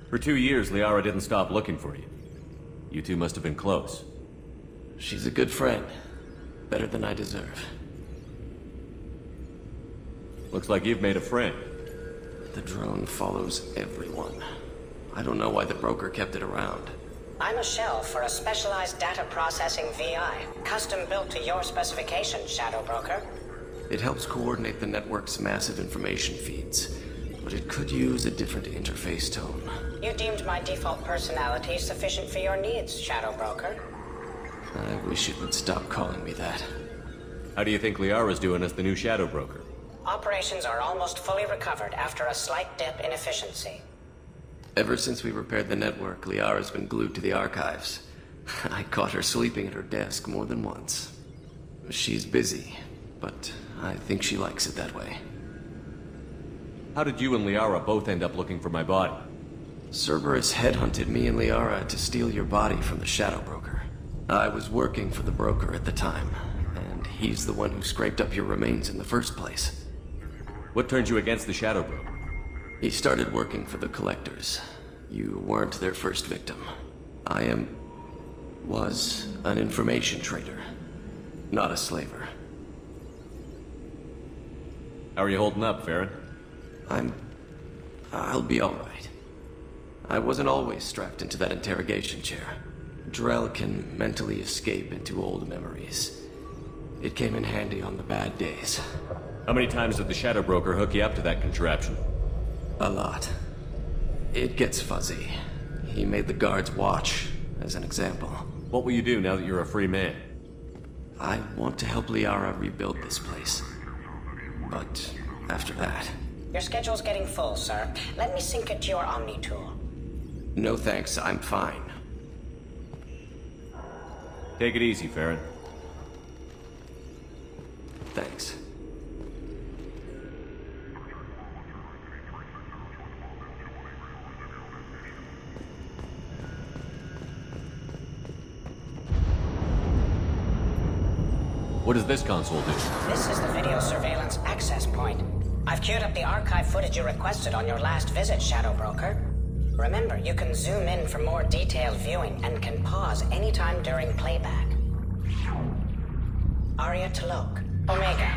[SPEAKER 4] For 2 years, Liara didn't stop looking for you. You two must have been close.
[SPEAKER 16] She's a good friend. Better than I deserve.
[SPEAKER 4] Looks like you've made a friend.
[SPEAKER 16] The drone follows everyone. I don't know why the broker kept it around.
[SPEAKER 17] I'm a shell for a specialized data processing VI, custom built to your specifications, Shadow Broker.
[SPEAKER 16] It helps coordinate the network's massive information feeds, but it could use a different interface tone.
[SPEAKER 17] You deemed my default personality sufficient for your needs, Shadow Broker.
[SPEAKER 16] I wish it would stop calling me that.
[SPEAKER 4] How do you think Liara's doing as the new Shadow Broker?
[SPEAKER 17] Operations are almost fully recovered after a slight dip in efficiency.
[SPEAKER 16] Ever since we repaired the network, Liara's been glued to the archives. I caught her sleeping at her desk more than once. She's busy, but I think she likes it that way.
[SPEAKER 4] How did you and Liara both end up looking for my body?
[SPEAKER 16] Cerberus headhunted me and Liara to steal your body from the Shadow Broker. I was working for the broker at the time, and he's the one who scraped up your remains in the first place.
[SPEAKER 4] What turned you against the Shadow Broker?
[SPEAKER 16] He started working for the Collectors. You weren't their first victim. I was an information trader, not a slaver.
[SPEAKER 4] How are you holding up, Farron?
[SPEAKER 16] I'll be all right. I wasn't always strapped into that interrogation chair. Drell can mentally escape into old memories. It came in handy on the bad days.
[SPEAKER 4] How many times did the Shadow Broker hook you up to that contraption?
[SPEAKER 16] A lot. It gets fuzzy. He made the guards watch, as an example.
[SPEAKER 4] What will you do now that you're a free man?
[SPEAKER 16] I want to help Liara rebuild this place. But after that...
[SPEAKER 17] Your schedule's getting full, sir. Let me sync it to your Omni tool.
[SPEAKER 16] No thanks, I'm fine.
[SPEAKER 4] Take it easy, Farron.
[SPEAKER 16] Thanks.
[SPEAKER 4] What does this console do?
[SPEAKER 17] This is the video surveillance access point. I've queued up the archive footage you requested on your last visit, Shadow Broker. Remember, you can zoom in for more detailed viewing and can pause anytime during playback. Arya T'Loak, Omega.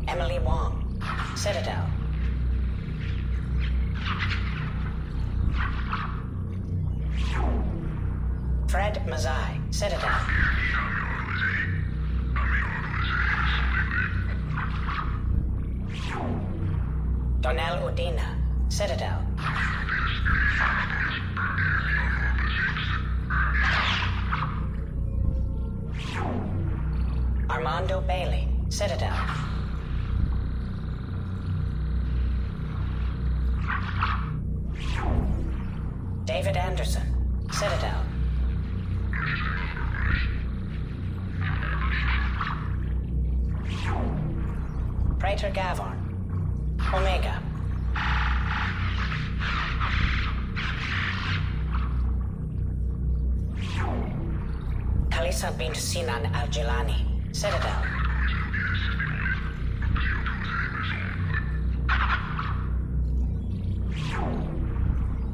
[SPEAKER 17] Emily Wong, Citadel. Fred Mazai, Citadel. Donnell Udina, Citadel. Armando Bailey, Citadel. David Anderson, Citadel. Praetor Gavorn, Omega. Kalisa bint Sinan Al-Jilani, Citadel.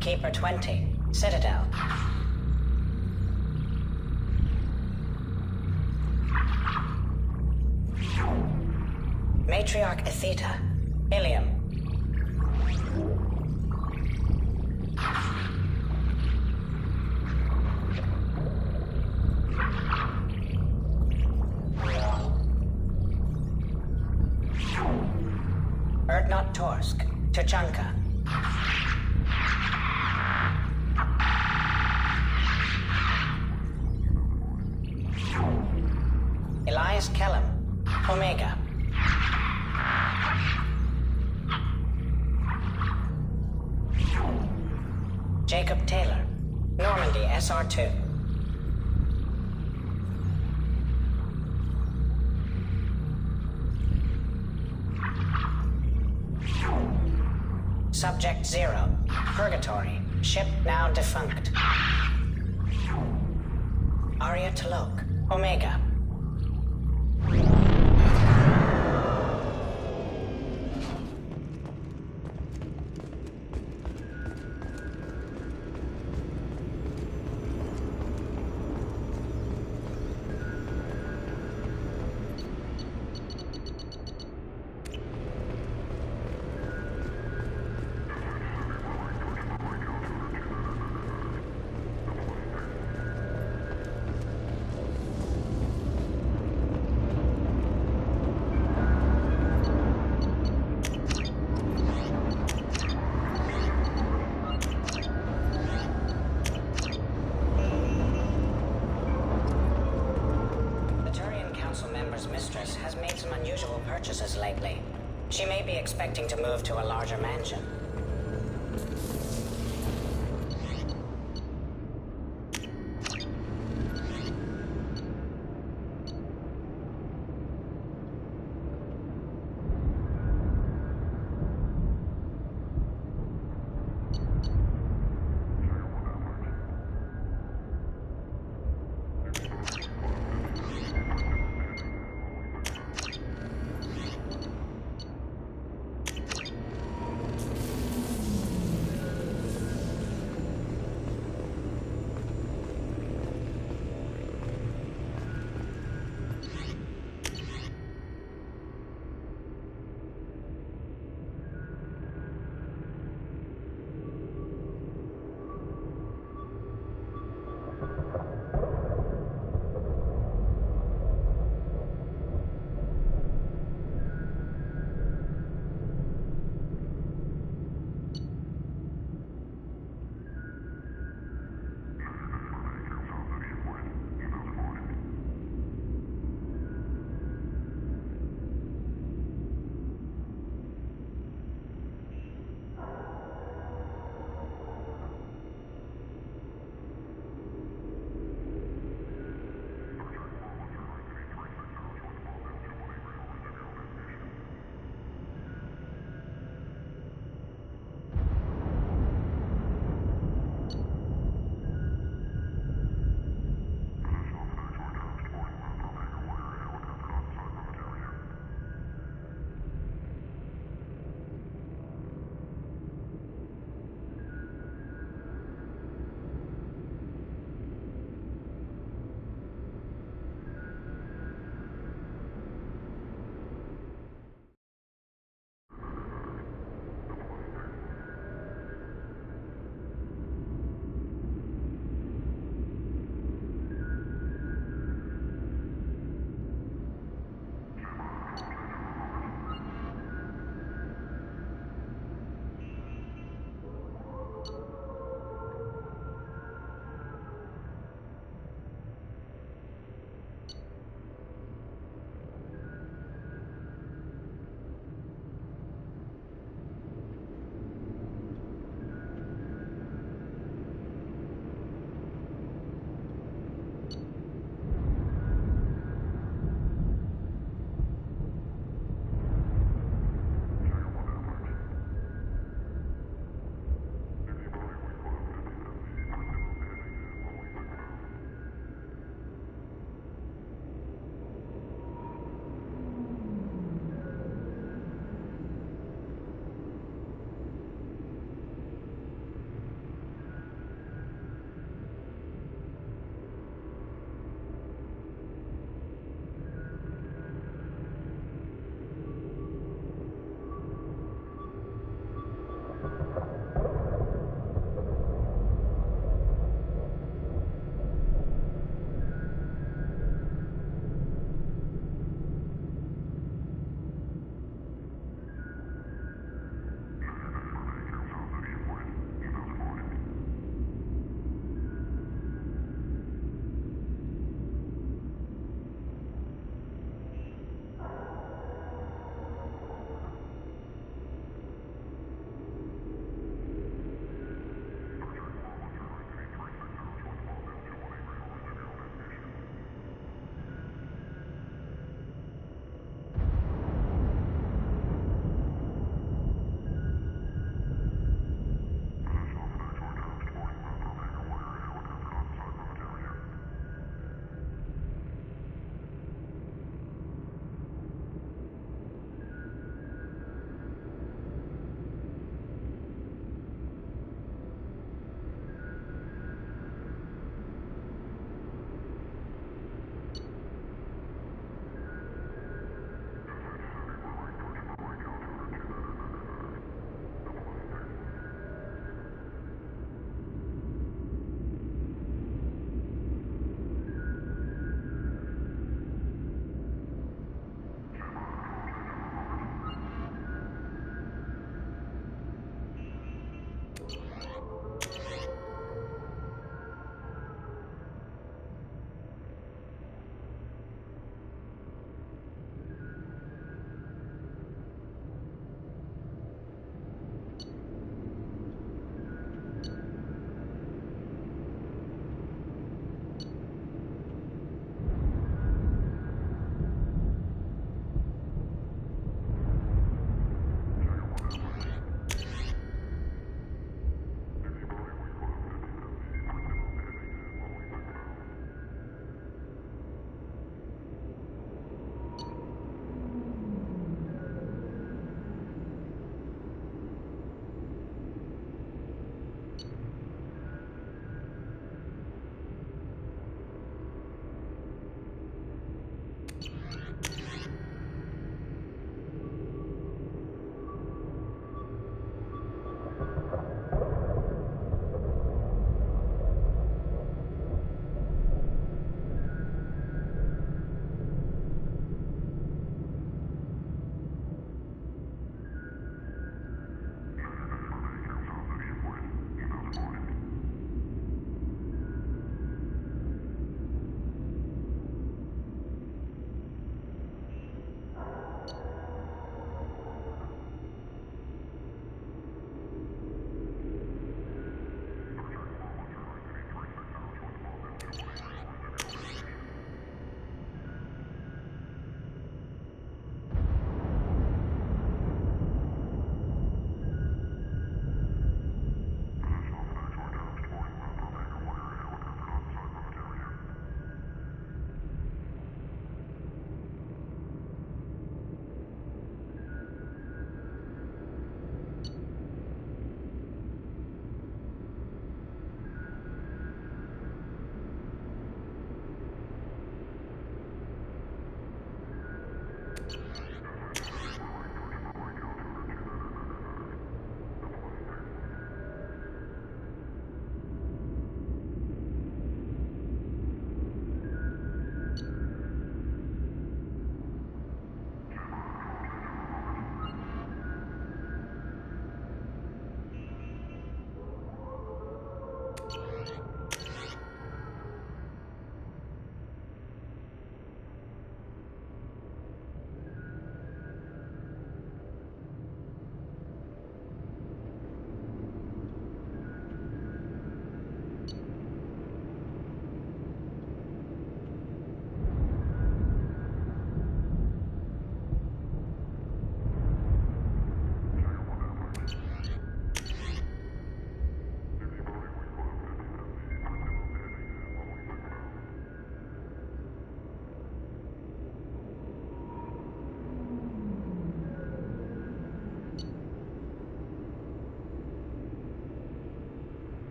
[SPEAKER 17] Keeper 20, Citadel. Matriarch Atheta, Ilium. Erdnot Torsk, Tuchanka. Elias Kellum, Jacob Taylor, Normandy SR2. Subject 0, Purgatory, ship now defunct. Arya T'Loak, Omega. Mistress has made some unusual purchases lately. She may be expecting to move to a larger mansion.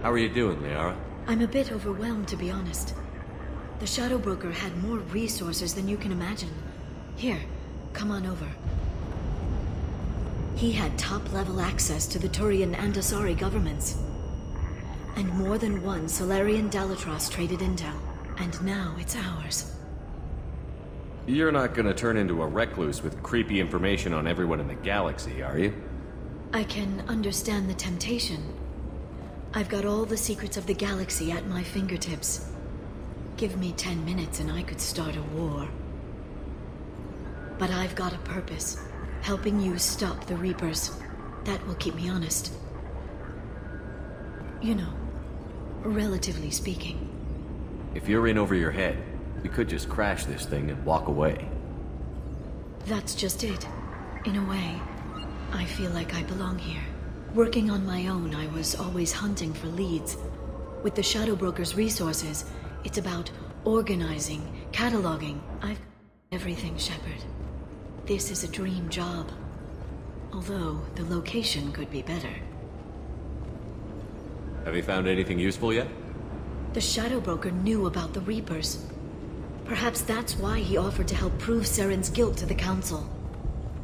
[SPEAKER 4] How are you doing, Liara?
[SPEAKER 2] I'm a bit overwhelmed, to be honest. The Shadow Broker had more resources than you can imagine. Here, come on over. He had top-level access to the Turian and Asari governments. And more than one Solarian Dalatrass traded intel. And now it's ours.
[SPEAKER 4] You're not gonna turn into a recluse with creepy information on everyone in the galaxy, are you?
[SPEAKER 2] I can understand the temptation. I've got all the secrets of the galaxy at my fingertips. Give me 10 minutes and I could start a war. But I've got a purpose. Helping you stop the Reapers. That will keep me honest. You know, relatively speaking.
[SPEAKER 4] If you're in over your head, we could just crash this thing and walk away.
[SPEAKER 2] That's just it. In a way, I feel like I belong here. Working on my own, I was always hunting for leads. With the Shadow Broker's resources, it's about organizing, cataloging. I've everything, Shepard. This is a dream job. Although, the location could be better.
[SPEAKER 4] Have you found anything useful yet?
[SPEAKER 2] The Shadow Broker knew about the Reapers. Perhaps that's why he offered to help prove Saren's guilt to the Council.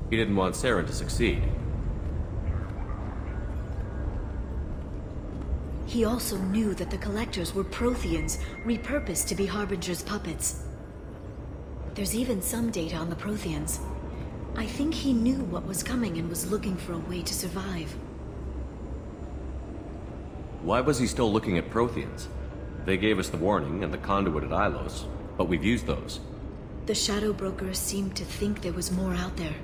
[SPEAKER 4] He didn't want Saren to succeed.
[SPEAKER 2] He also knew that the Collectors were Protheans, repurposed to be Harbinger's puppets. There's even some data on the Protheans. I think he knew what was coming and was looking for a way to survive.
[SPEAKER 4] Why was he still looking at Protheans? They gave us the warning and the conduit at Ilos, but we've used those.
[SPEAKER 2] The Shadow Broker seemed to think there was more out there.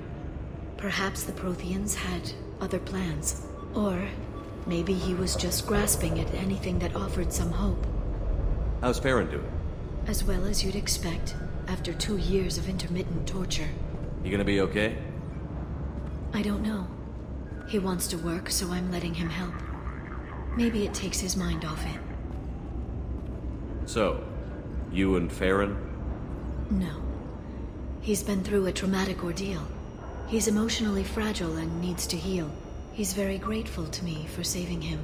[SPEAKER 2] Perhaps the Protheans had other plans. Or maybe he was just grasping at anything that offered some hope.
[SPEAKER 4] How's Farron doing?
[SPEAKER 2] As well as you'd expect, after 2 years of intermittent torture.
[SPEAKER 4] You gonna be okay?
[SPEAKER 2] I don't know. He wants to work, so I'm letting him help. Maybe it takes his mind off it.
[SPEAKER 4] So, you and Farron?
[SPEAKER 2] No. He's been through a traumatic ordeal. He's emotionally fragile and needs to heal. He's very grateful to me for saving him.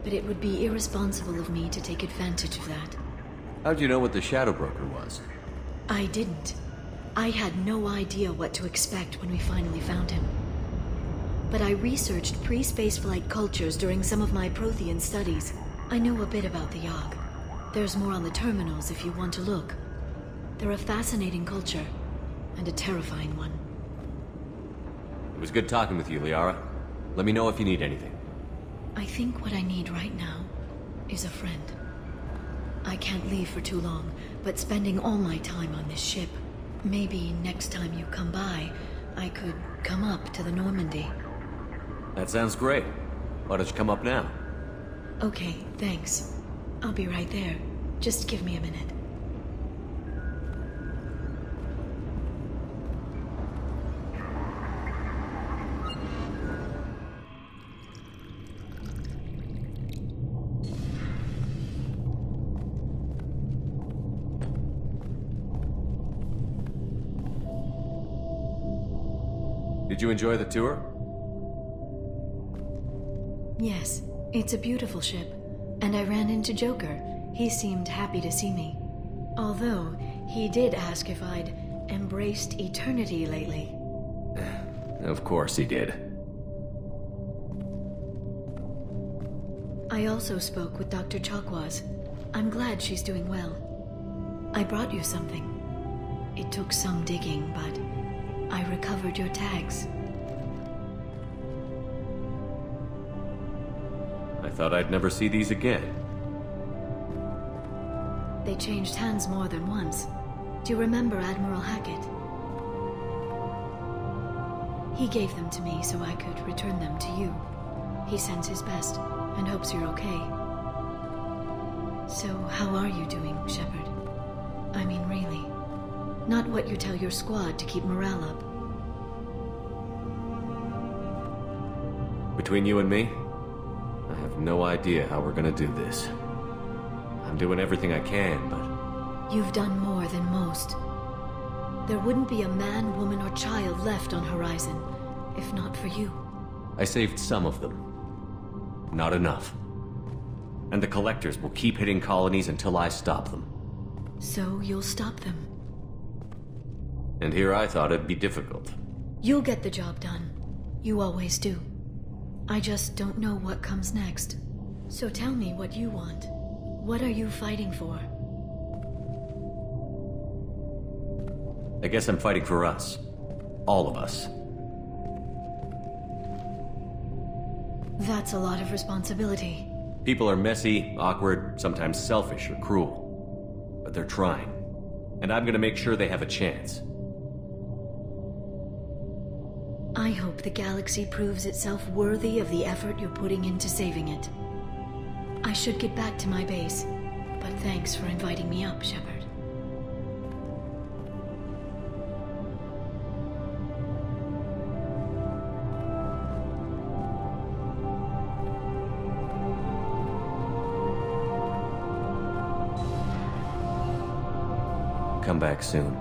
[SPEAKER 2] But it would be irresponsible of me to take advantage of that.
[SPEAKER 4] How'd you know what the Shadow Broker was?
[SPEAKER 2] I didn't. I had no idea what to expect when we finally found him. But I researched pre-spaceflight cultures during some of my Prothean studies. I know a bit about the Yogg. There's more on the terminals if you want to look. They're a fascinating culture, and a terrifying one.
[SPEAKER 4] It was good talking with you, Liara. Let me know if you need anything.
[SPEAKER 2] I think what I need right now is a friend. I can't leave for too long, but spending all my time on this ship. Maybe next time you come by, I could come up to the Normandy.
[SPEAKER 4] That sounds great. Why don't you come up now?
[SPEAKER 2] Okay, thanks. I'll be right there. Just give me a minute.
[SPEAKER 4] Did you enjoy the tour?
[SPEAKER 2] Yes, it's a beautiful ship. And I ran into Joker. He seemed happy to see me. Although, he did ask if I'd embraced eternity lately.
[SPEAKER 4] Of course he did.
[SPEAKER 2] I also spoke with Dr. Chakwas. I'm glad she's doing well. I brought you something. It took some digging, but I recovered your tags.
[SPEAKER 4] I thought I'd never see these again.
[SPEAKER 2] They changed hands more than once. Do you remember Admiral Hackett? He gave them to me so I could return them to you. He sends his best and hopes you're okay. So, how are you doing, Shepard? I mean, really. Not what you tell your squad to keep morale up.
[SPEAKER 4] Between you and me, I have no idea how we're gonna do this. I'm doing everything I can, but...
[SPEAKER 2] You've done more than most. There wouldn't be a man, woman, or child left on Horizon, if not for you.
[SPEAKER 4] I saved some of them. Not enough. And the Collectors will keep hitting colonies until I stop them.
[SPEAKER 2] So you'll stop them.
[SPEAKER 4] And here I thought it'd be difficult.
[SPEAKER 2] You'll get the job done. You always do. I just don't know what comes next. So tell me what you want. What are you fighting for?
[SPEAKER 4] I guess I'm fighting for us. All of us.
[SPEAKER 2] That's a lot of responsibility.
[SPEAKER 4] People are messy, awkward, sometimes selfish or cruel. But they're trying. And I'm gonna make sure they have a chance.
[SPEAKER 2] I hope the galaxy proves itself worthy of the effort you're putting into saving it. I should get back to my base, but thanks for inviting me up, Shepard.
[SPEAKER 4] Come back soon.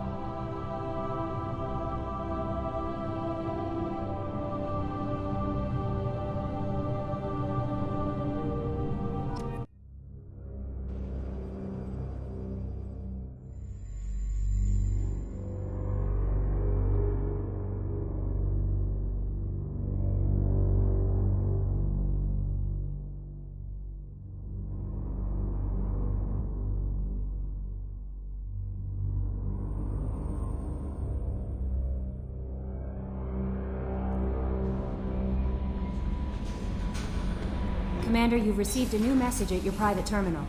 [SPEAKER 18] Commander, you've received a new message at your private terminal.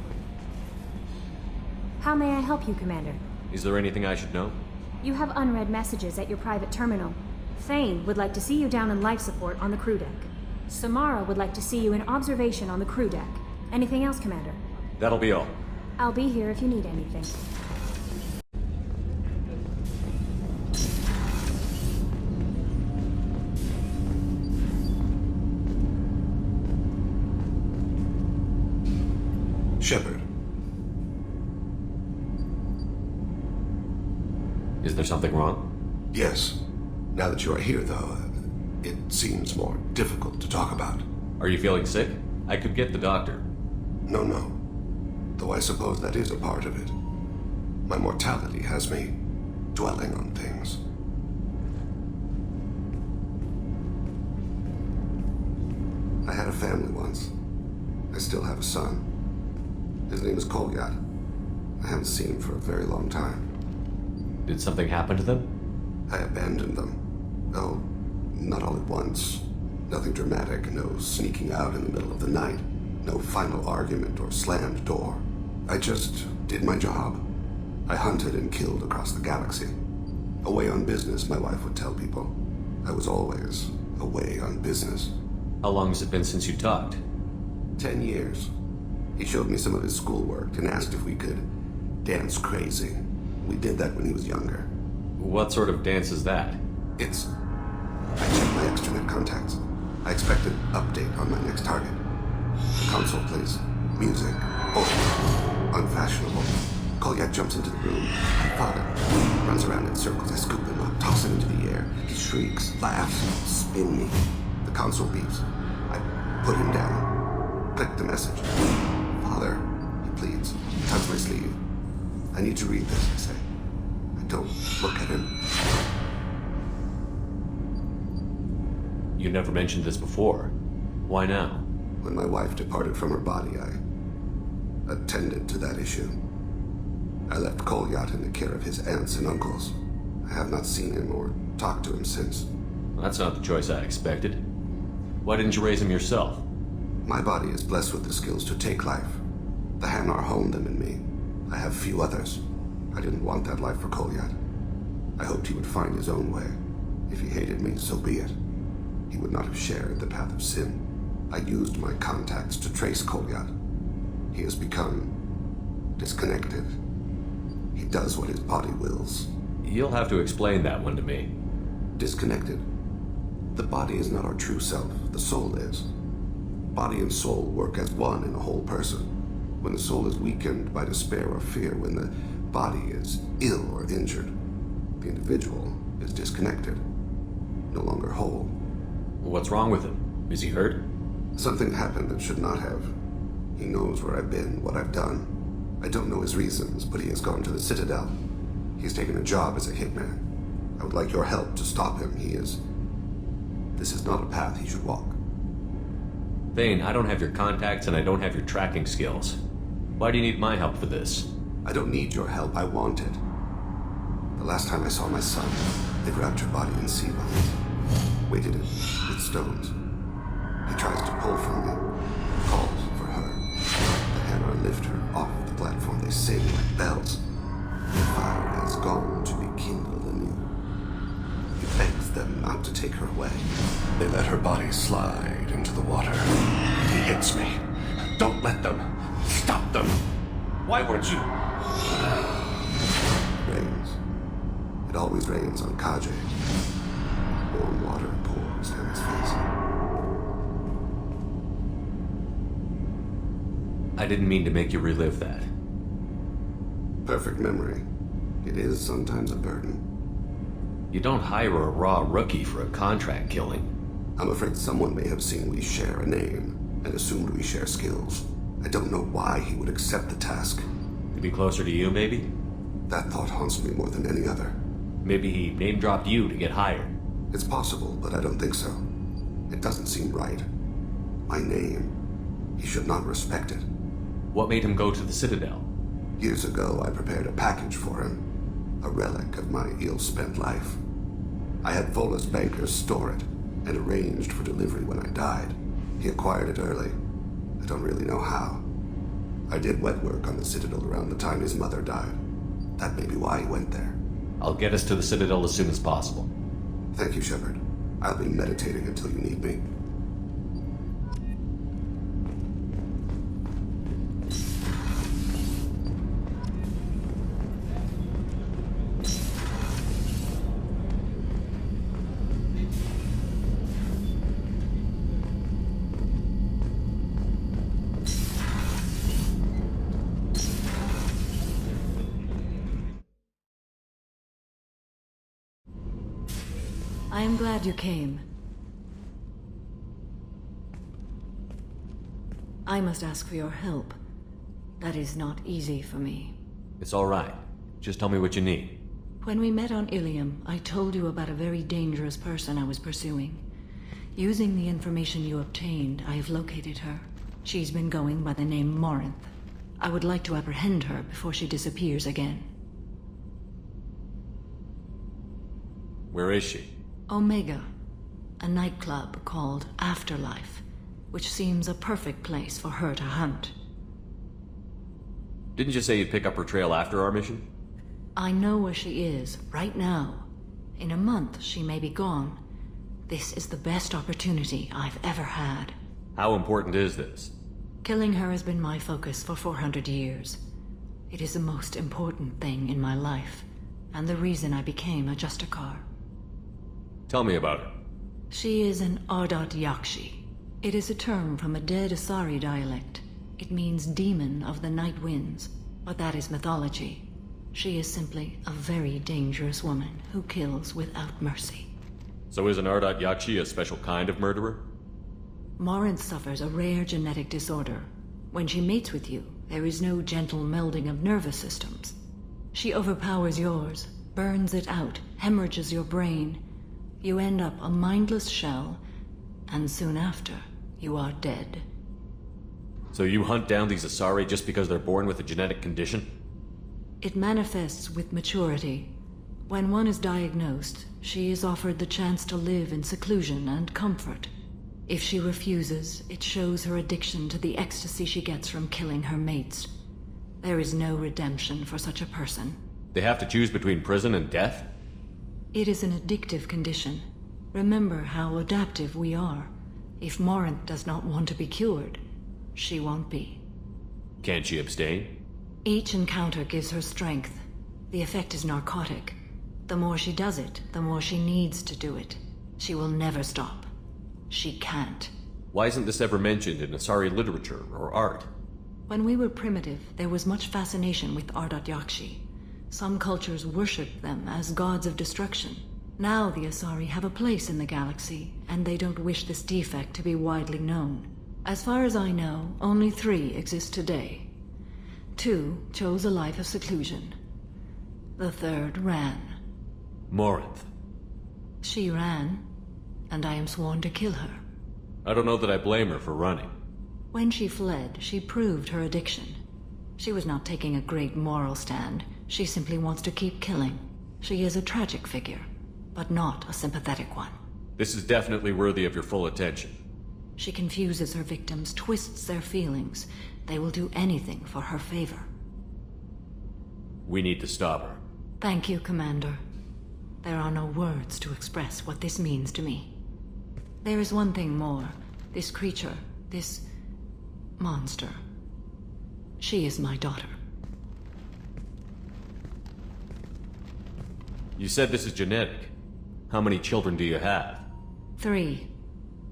[SPEAKER 18] How may I help you, Commander?
[SPEAKER 4] Is there anything I should know?
[SPEAKER 18] You have unread messages at your private terminal. Thane would like to see you down in life support on the crew deck. Samara would like to see you in observation on the crew deck. Anything else, Commander?
[SPEAKER 4] That'll be all.
[SPEAKER 18] I'll be here if you need anything.
[SPEAKER 14] Shepard.
[SPEAKER 4] Is there something wrong?
[SPEAKER 14] Yes. Now that you are here, though, it seems more difficult to talk about.
[SPEAKER 4] Are you feeling sick? I could get the doctor.
[SPEAKER 14] No. Though I suppose that is a part of it. My mortality has me dwelling on things. I had a family once. I still have a son. His name is Kolyat. I haven't seen him for a very long time.
[SPEAKER 4] Did something happen to them?
[SPEAKER 14] I abandoned them. Oh, not all at once. Nothing dramatic, no sneaking out in the middle of the night, no final argument or slammed door. I just did my job. I hunted and killed across the galaxy. Away on business, my wife would tell people. I was always away on business.
[SPEAKER 4] How long has it been since you talked?
[SPEAKER 14] 10 years. He showed me some of his schoolwork and asked if we could dance crazy. We did that when he was younger.
[SPEAKER 4] What sort of dance is that?
[SPEAKER 14] It's... I checked my extranet contacts. I expect an update on my next target. The console plays music. Oh, unfashionable. Kolyat jumps into the room. My father runs around in circles. I scoop him up, toss him into the air. He shrieks, laughs, spin me. The console beeps. I put him down. Click the message. Father, he pleads. He tugs my sleeve. I need to read this, I say. I don't look at him.
[SPEAKER 4] You never mentioned this before. Why now?
[SPEAKER 14] When my wife departed from her body, I attended to that issue. I left Kolyat in the care of his aunts and uncles. I have not seen him or talked to him since.
[SPEAKER 4] That's not the choice I expected. Why didn't you raise him yourself?
[SPEAKER 14] My body is blessed with the skills to take life. The Hanar honed them in me. I have few others. I didn't want that life for Kolyat. I hoped he would find his own way. If he hated me, so be it. He would not have shared the path of sin. I used my contacts to trace Kolyat. He has become disconnected. He does what his body wills.
[SPEAKER 4] You'll have to explain that one to me.
[SPEAKER 14] Disconnected. The body is not our true self. The soul is. Body and soul work as one in a whole person. When the soul is weakened by despair or fear, when the body is ill or injured, the individual is disconnected, no longer whole.
[SPEAKER 4] What's wrong with him? Is he hurt?
[SPEAKER 14] Something happened that should not have. He knows where I've been, what I've done. I don't know his reasons, but he has gone to the Citadel. He's taken a job as a hitman. I would like your help to stop him. This is not a path he should walk.
[SPEAKER 4] Thane, I don't have your contacts and I don't have your tracking skills. Why do you need my help for this?
[SPEAKER 14] I don't need your help, I want it. The last time I saw my son, they wrapped your body in sea vines, weighted it with stones. He tries to pull from me, calls for her. The hammer lift her off the platform, they sing like bells. The fire has gone to be kindled anew. He begs them not to take her away. They let her body slide into the water. He hits me. Don't let them. Stop them. Why weren't you? Rains. It always rains on Kaje. Warm water pours down his face.
[SPEAKER 4] I didn't mean to make you relive that.
[SPEAKER 14] Perfect memory. It is sometimes a burden.
[SPEAKER 4] You don't hire a raw rookie for a contract killing.
[SPEAKER 14] I'm afraid someone may have seen we share a name and assumed we share skills. I don't know why he would accept the task.
[SPEAKER 4] To be closer to you, maybe?
[SPEAKER 14] That thought haunts me more than any other.
[SPEAKER 4] Maybe he name-dropped you to get hired.
[SPEAKER 14] It's possible, but I don't think so. It doesn't seem right. My name. He should not respect it.
[SPEAKER 4] What made him go to the Citadel?
[SPEAKER 14] Years ago, I prepared a package for him. A relic of my ill-spent life. I had Volus bankers store it, and arranged for delivery when I died. He acquired it early. I don't really know how. I did wet work on the Citadel around the time his mother died. That may be why he went there.
[SPEAKER 4] I'll get us to the Citadel as soon as possible.
[SPEAKER 14] Thank you, Shepard. I'll be meditating until you need me.
[SPEAKER 2] I am glad you came. I must ask for your help. That is not easy for me.
[SPEAKER 4] It's all right. Just tell me what you need.
[SPEAKER 2] When we met on Ilium, I told you about a very dangerous person I was pursuing. Using the information you obtained, I have located her. She's been going by the name Morinth. I would like to apprehend her before she disappears again.
[SPEAKER 4] Where is she?
[SPEAKER 2] Omega, a nightclub called Afterlife, which seems a perfect place for her to hunt.
[SPEAKER 4] Didn't you say you'd pick up her trail after our mission?
[SPEAKER 2] I know where she is, right now. In a month, she may be gone. This is the best opportunity I've ever had.
[SPEAKER 4] How important is this?
[SPEAKER 2] Killing her has been my focus for 400 years. It is the most important thing in my life, and the reason I became a Justicar.
[SPEAKER 4] Tell me about her.
[SPEAKER 2] She is an Ardat Yakshi. It is a term from a dead Asari dialect. It means demon of the night winds, but that is mythology. She is simply a very dangerous woman who kills without mercy.
[SPEAKER 4] So is an Ardat Yakshi a special kind of murderer?
[SPEAKER 2] Morinth suffers a rare genetic disorder. When she mates with you, there is no gentle melding of nervous systems. She overpowers yours, burns it out, hemorrhages your brain. You end up a mindless shell, and soon after, you are dead.
[SPEAKER 4] So you hunt down these Asari just because they're born with a genetic condition?
[SPEAKER 2] It manifests with maturity. When one is diagnosed, she is offered the chance to live in seclusion and comfort. If she refuses, it shows her addiction to the ecstasy she gets from killing her mates. There is no redemption for such a person.
[SPEAKER 4] They have to choose between prison and death?
[SPEAKER 2] It is an addictive condition. Remember how adaptive we are. If Morinth does not want to be cured, she won't be.
[SPEAKER 4] Can't she abstain?
[SPEAKER 2] Each encounter gives her strength. The effect is narcotic. The more she does it, the more she needs to do it. She will never stop. She can't.
[SPEAKER 4] Why isn't this ever mentioned in Asari literature or art?
[SPEAKER 2] When we were primitive, there was much fascination with Ardat Yakshi. Some cultures worshipped them as gods of destruction. Now the Asari have a place in the galaxy, and they don't wish this defect to be widely known.
[SPEAKER 5] As far as I know, only 3 exist today. 2 chose a life of seclusion. The 3rd ran.
[SPEAKER 4] Morinth.
[SPEAKER 5] She ran, and I am sworn to kill her.
[SPEAKER 4] I don't know that I blame her for running.
[SPEAKER 5] When she fled, she proved her addiction. She was not taking a great moral stand. She simply wants to keep killing. She is a tragic figure, but not a sympathetic one.
[SPEAKER 4] This is definitely worthy of your full attention.
[SPEAKER 5] She confuses her victims, twists their feelings. They will do anything for her favor.
[SPEAKER 4] We need to stop her.
[SPEAKER 5] Thank you, Commander. There are no words to express what this means to me. There is one thing more. This creature, this monster. She is my daughter.
[SPEAKER 4] You said this is genetic. How many children do you have?
[SPEAKER 5] 3.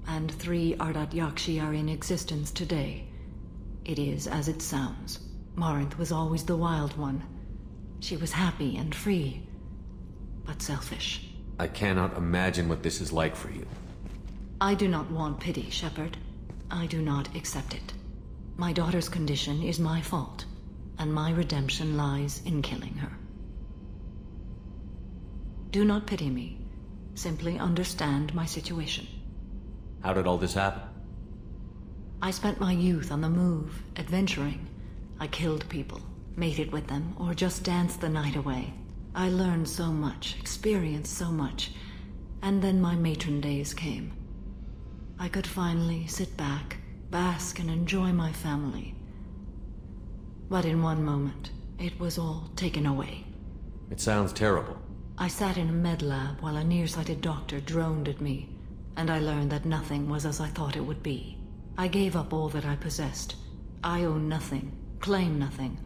[SPEAKER 5] And 3 Ardat Yakshi are in existence today. It is as it sounds. Morinth was always the wild one. She was happy and free, but selfish.
[SPEAKER 4] I cannot imagine what this is like for you.
[SPEAKER 5] I do not want pity, Shepard. I do not accept it. My daughter's condition is my fault, and my redemption lies in killing her. Do not pity me. Simply understand my situation.
[SPEAKER 4] How did all this happen?
[SPEAKER 5] I spent my youth on the move, adventuring. I killed people, mated with them, or just danced the night away. I learned so much, experienced so much, and then my matron days came. I could finally sit back, bask and enjoy my family. But in one moment, it was all taken away.
[SPEAKER 4] It sounds terrible.
[SPEAKER 5] I sat in a med lab while a nearsighted doctor droned at me, and I learned that nothing was as I thought it would be. I gave up all that I possessed. I own nothing, claim nothing.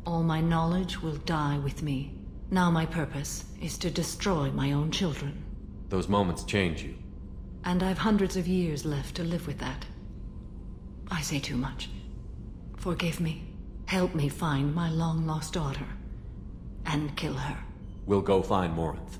[SPEAKER 5] All my knowledge will die with me. Now my purpose is to destroy my own children.
[SPEAKER 4] Those moments change you.
[SPEAKER 5] And I've hundreds of years left to live with that. I say too much. Forgive me. Help me find my long-lost daughter. And kill her.
[SPEAKER 4] We'll go find Morinth.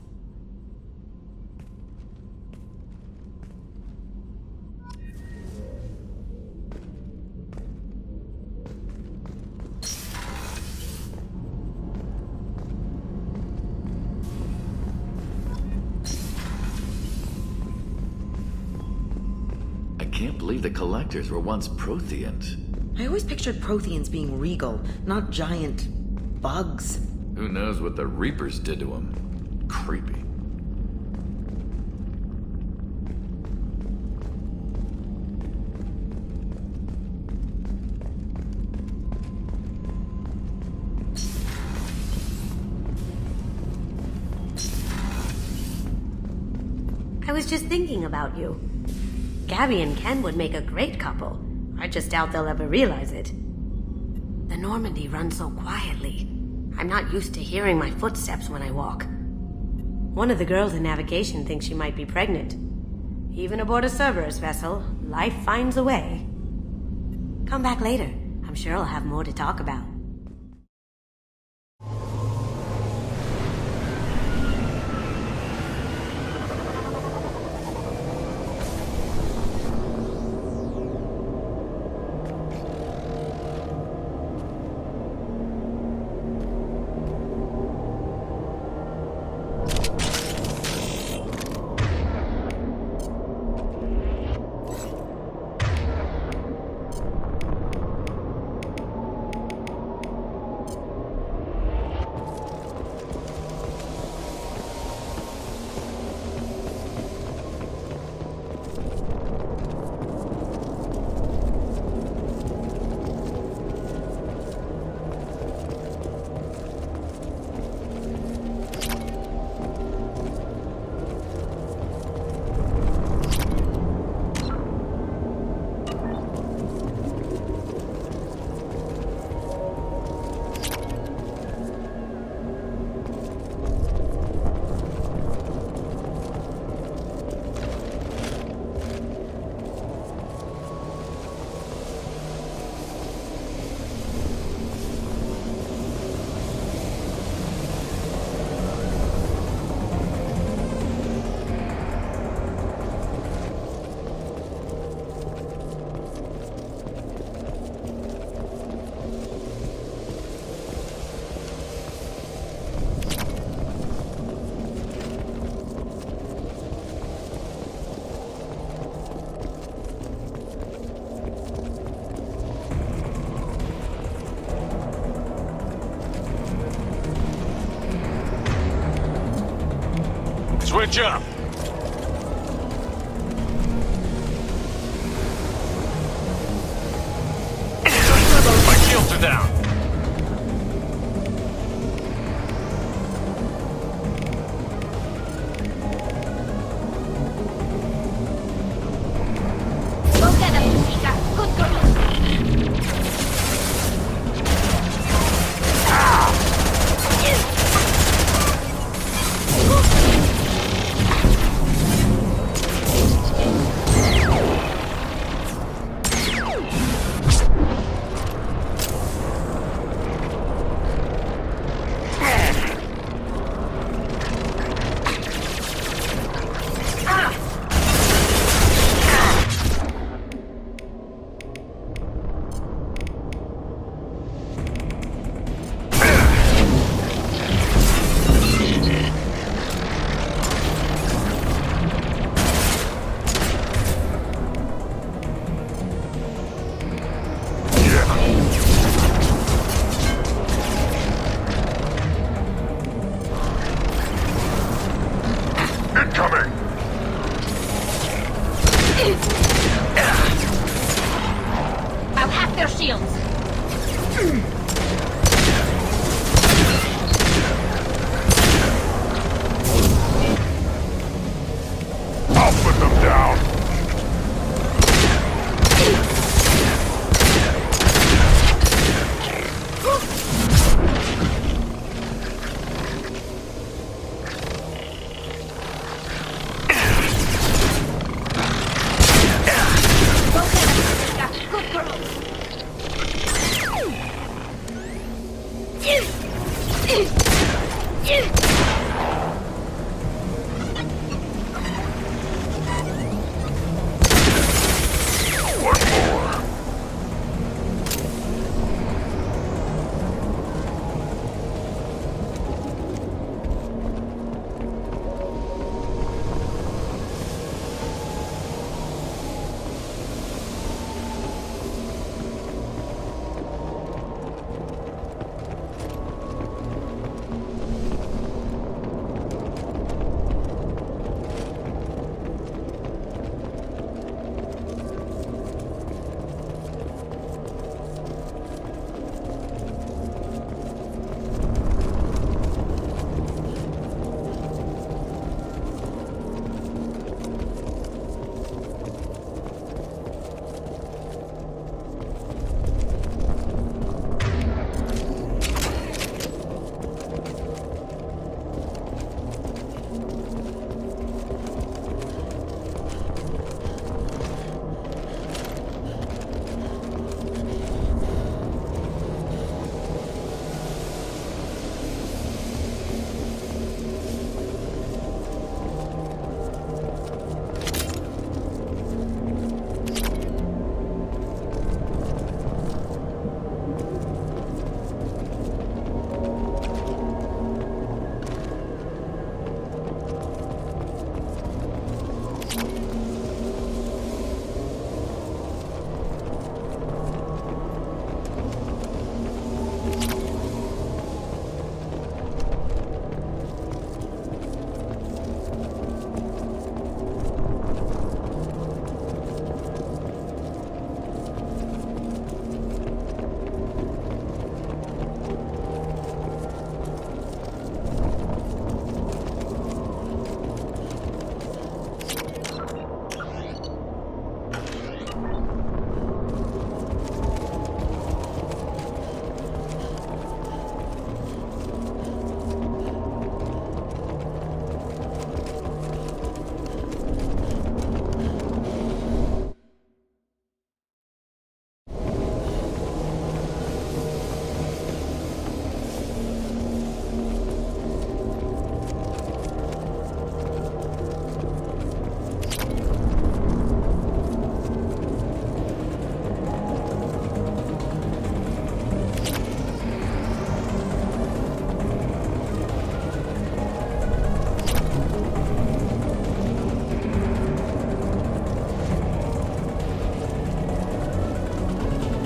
[SPEAKER 19] I can't believe the Collectors were once Protheans.
[SPEAKER 20] I always pictured Protheans being regal, not giant bugs.
[SPEAKER 19] Who knows what the Reapers did to them? Creepy.
[SPEAKER 21] I was just thinking about you. Gabby and Ken would make a great couple. I just doubt they'll ever realize it. The Normandy runs so quietly. I'm not used to hearing my footsteps when I walk. One of the girls in navigation thinks she might be pregnant. Even aboard a Cerberus vessel, life finds a way. Come back later. I'm sure I'll have more to talk about.
[SPEAKER 8] Switch up. My shields are down.
[SPEAKER 15] Go get them, Chica. Good girl.
[SPEAKER 12] Incoming!
[SPEAKER 15] I'll hack their shields.
[SPEAKER 12] I'll put them down!
[SPEAKER 15] Good girl.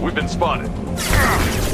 [SPEAKER 8] We've been spotted.